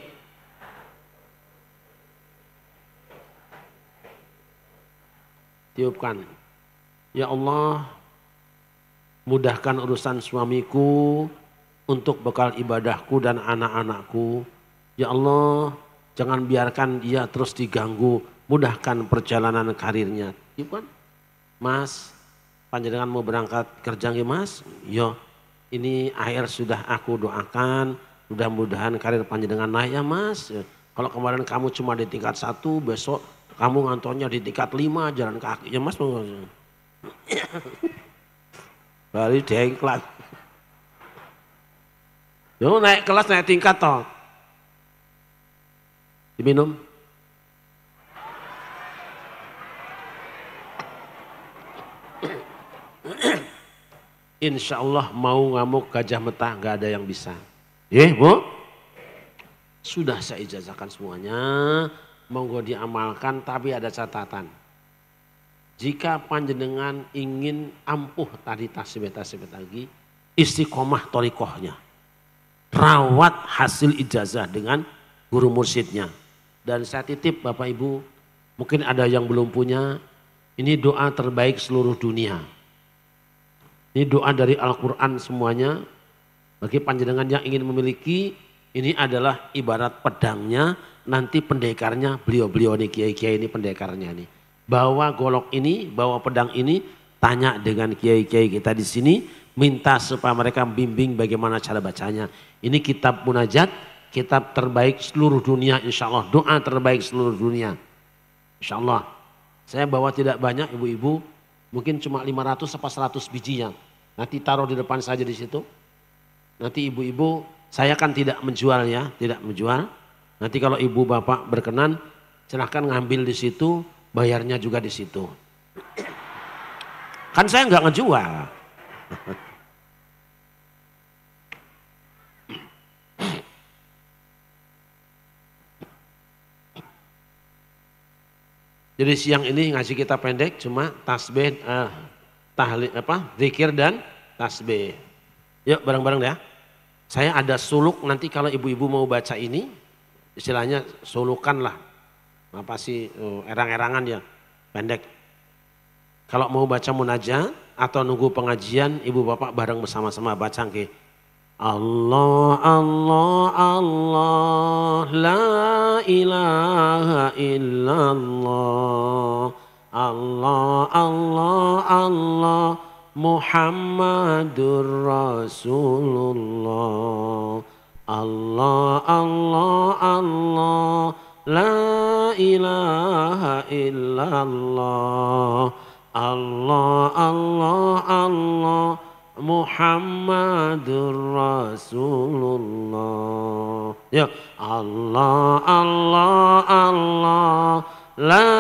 Tiupkan. Ya Allah, mudahkan urusan suamiku untuk bekal ibadahku dan anak-anakku. Ya Allah, jangan biarkan dia terus diganggu. Mudahkan perjalanan karirnya. Tiupkan. Mas, panjenengan mau berangkat kerja nggih Mas? Yo. Ini akhir sudah aku doakan, mudah-mudahan karir panjenengan naik ya Mas. Kalau kemarin kamu cuma di tingkat 1, besok kamu ngantornya di tingkat 5, jalan kaki ya Mas. Bali dengklat. Yo naik kelas, naik tingkat toh. Diminum. Insya Allah mau ngamuk gajah metah gak ada yang bisa. Bu? Sudah saya ijazahkan semuanya. Monggo diamalkan tapi ada catatan. Jika panjenengan ingin ampuh tadi tasbih lagi, istiqomah torikohnya. Rawat hasil ijazah dengan guru mursyidnya. Dan saya titip Bapak Ibu, mungkin ada yang belum punya, ini doa terbaik seluruh dunia. Ini doa dari Al-Quran semuanya. Bagi panjenengan yang ingin memiliki, ini adalah ibarat pedangnya, nanti pendekarnya, beliau-beliau ini, kiai-kiai ini pendekarnya nih. Bawa golok ini, bawa pedang ini, tanya dengan kiai-kiai kita di sini, minta supaya mereka bimbing bagaimana cara bacanya. Ini kitab munajat, kitab terbaik seluruh dunia insya Allah. Doa terbaik seluruh dunia. Insya Allah. Saya bawa tidak banyak ibu-ibu, mungkin cuma 500 atau 100 bijinya. Nanti taruh di depan saja di situ. Nanti ibu-ibu, saya kan tidak menjual ya, tidak menjual. Nanti kalau ibu bapak berkenan, silahkan ngambil di situ, bayarnya juga di situ. Kan saya nggak ngejual. Jadi siang ini ngaji kita pendek, cuma tasbih, tahlil zikir dan tasbih. Yuk bareng-bareng ya. Saya ada suluk nanti kalau ibu-ibu mau baca ini, istilahnya sulukan lah. Apa sih erang-erangan ya, pendek. Kalau mau baca munajat atau nunggu pengajian, ibu bapak bareng bersama-sama baca ke. Allah, Allah, Allah, la ilaha illallah. Allah, Allah, Allah, Muhammadur Rasulullah. Allah, Allah, Allah, la ilaha illallah. Allah, Allah, Allah, Muhammadur Rasulullah. Ya, Allah, Allah, Allah, la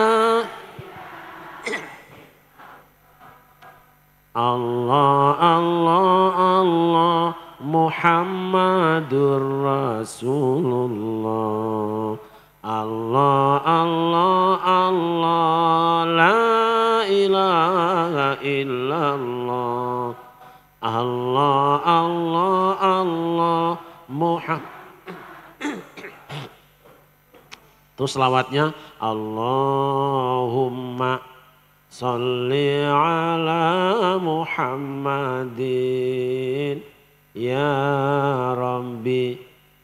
Allah, Allah, Allah, Muhammadur Rasulullah. Allah, Allah, Allah, la ilaha illallah. Allah, Allah, Allah, Muhammad. Terus selawatnya Allahumma sholli ala Muhammadin ya Rabbi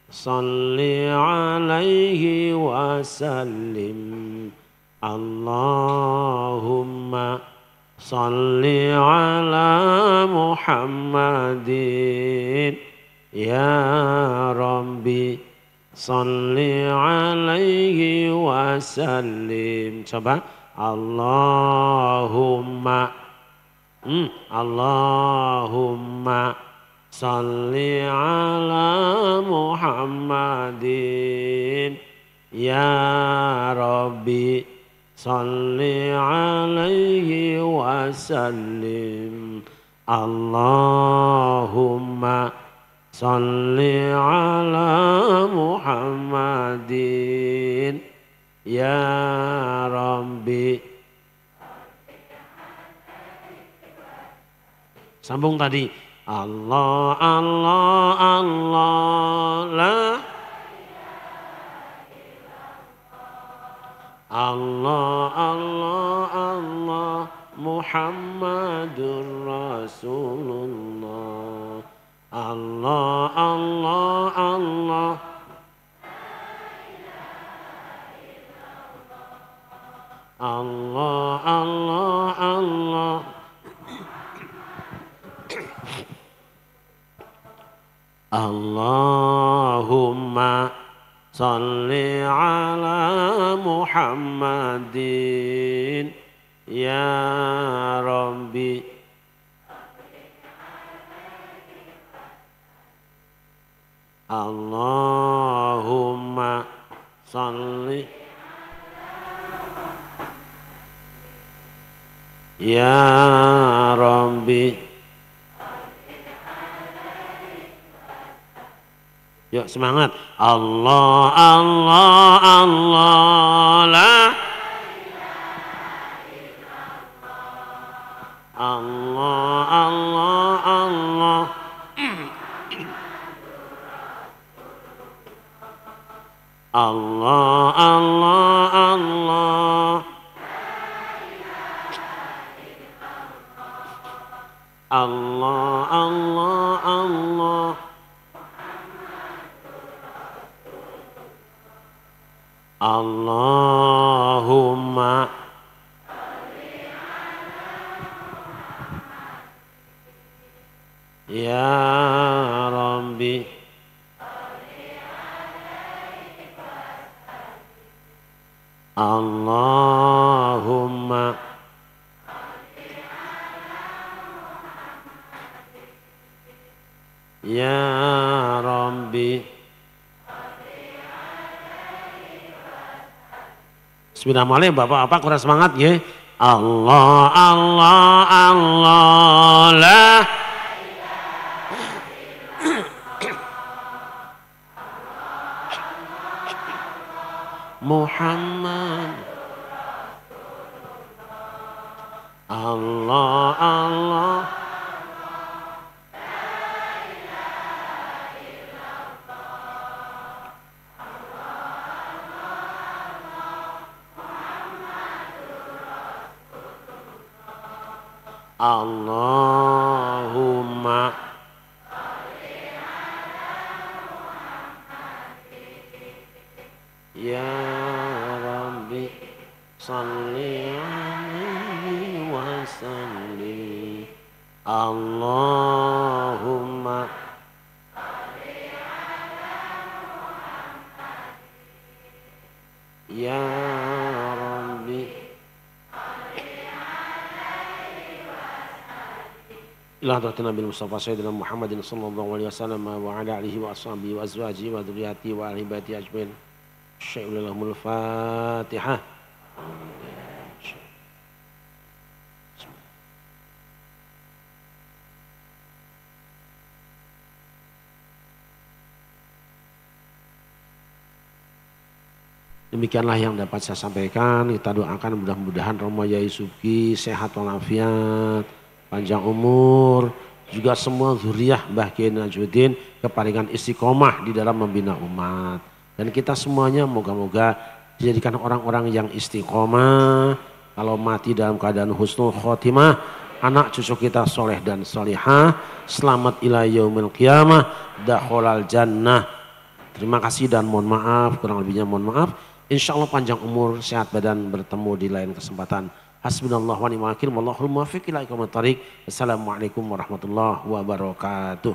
sholli alaihi wa sallim. Allahumma sholli ala Muhammadin ya Rabbi sholli alaihi wa sallim. Coba Allahumma Allahumma salli ala Muhammadin ya Rabbi salli alaihi wasallim Allahumma salli ala Muhammadin ya Rabbi. Sambung tadi. Allah, Allah, Allah, la Allah, Allah, Allah, Muhammadur Rasulullah. Allah, Allah, Allah. Allah, Allah, Allah. Allahumma salli ala Muhammadin ya Rabbi. Allahumma salli ya Rabbi. Yuk semangat. Allah, Allah, Allah, la Allah, Allah, Allah. Allah, Allah, Allah. Allah, Allah, Allah. Allahumma ya Rabbi. Allahumma ya Rabbi. Bismillahirrahmanirrahim. Bapak-bapak kurang semangat ya. Allah, Allah, Allah, la Muhammad. Allah, Allah. Allahumma ya Rabbi salli alaihi wasallim. Allahumma ya Rabbi. Ila hadratin Nabi Mustafa Sayyidina Muhammadin sallallahu alaihi wasallam wa ala alihi wa ashabihi wa azwajihi wa dzurriyyatihi wa ahli baiti ajmain. Syai'ul Fatihah. Demikianlah yang dapat saya sampaikan. Kita doakan mudah-mudahan Romo Yai Subki sehat walafiat, panjang umur, juga semua zuriyah Mbah Kiai Najmuddin keparingan istiqomah di dalam membina umat. Dan kita semuanya moga-moga dijadikan orang-orang yang istiqomah. Kalau mati dalam keadaan husnul khotimah, anak cucu kita soleh dan solihah, selamat ila yaumil qiyamah, dakhalal jannah. Terima kasih dan mohon maaf, kurang lebihnya mohon maaf. Insya Allah panjang umur, sehat badan, bertemu di lain kesempatan. Hasbunallah wa ni'mal wakil, wallahul muwaffiq ila aqwamit thoriq. Assalamualaikum warahmatullahi wabarakatuh.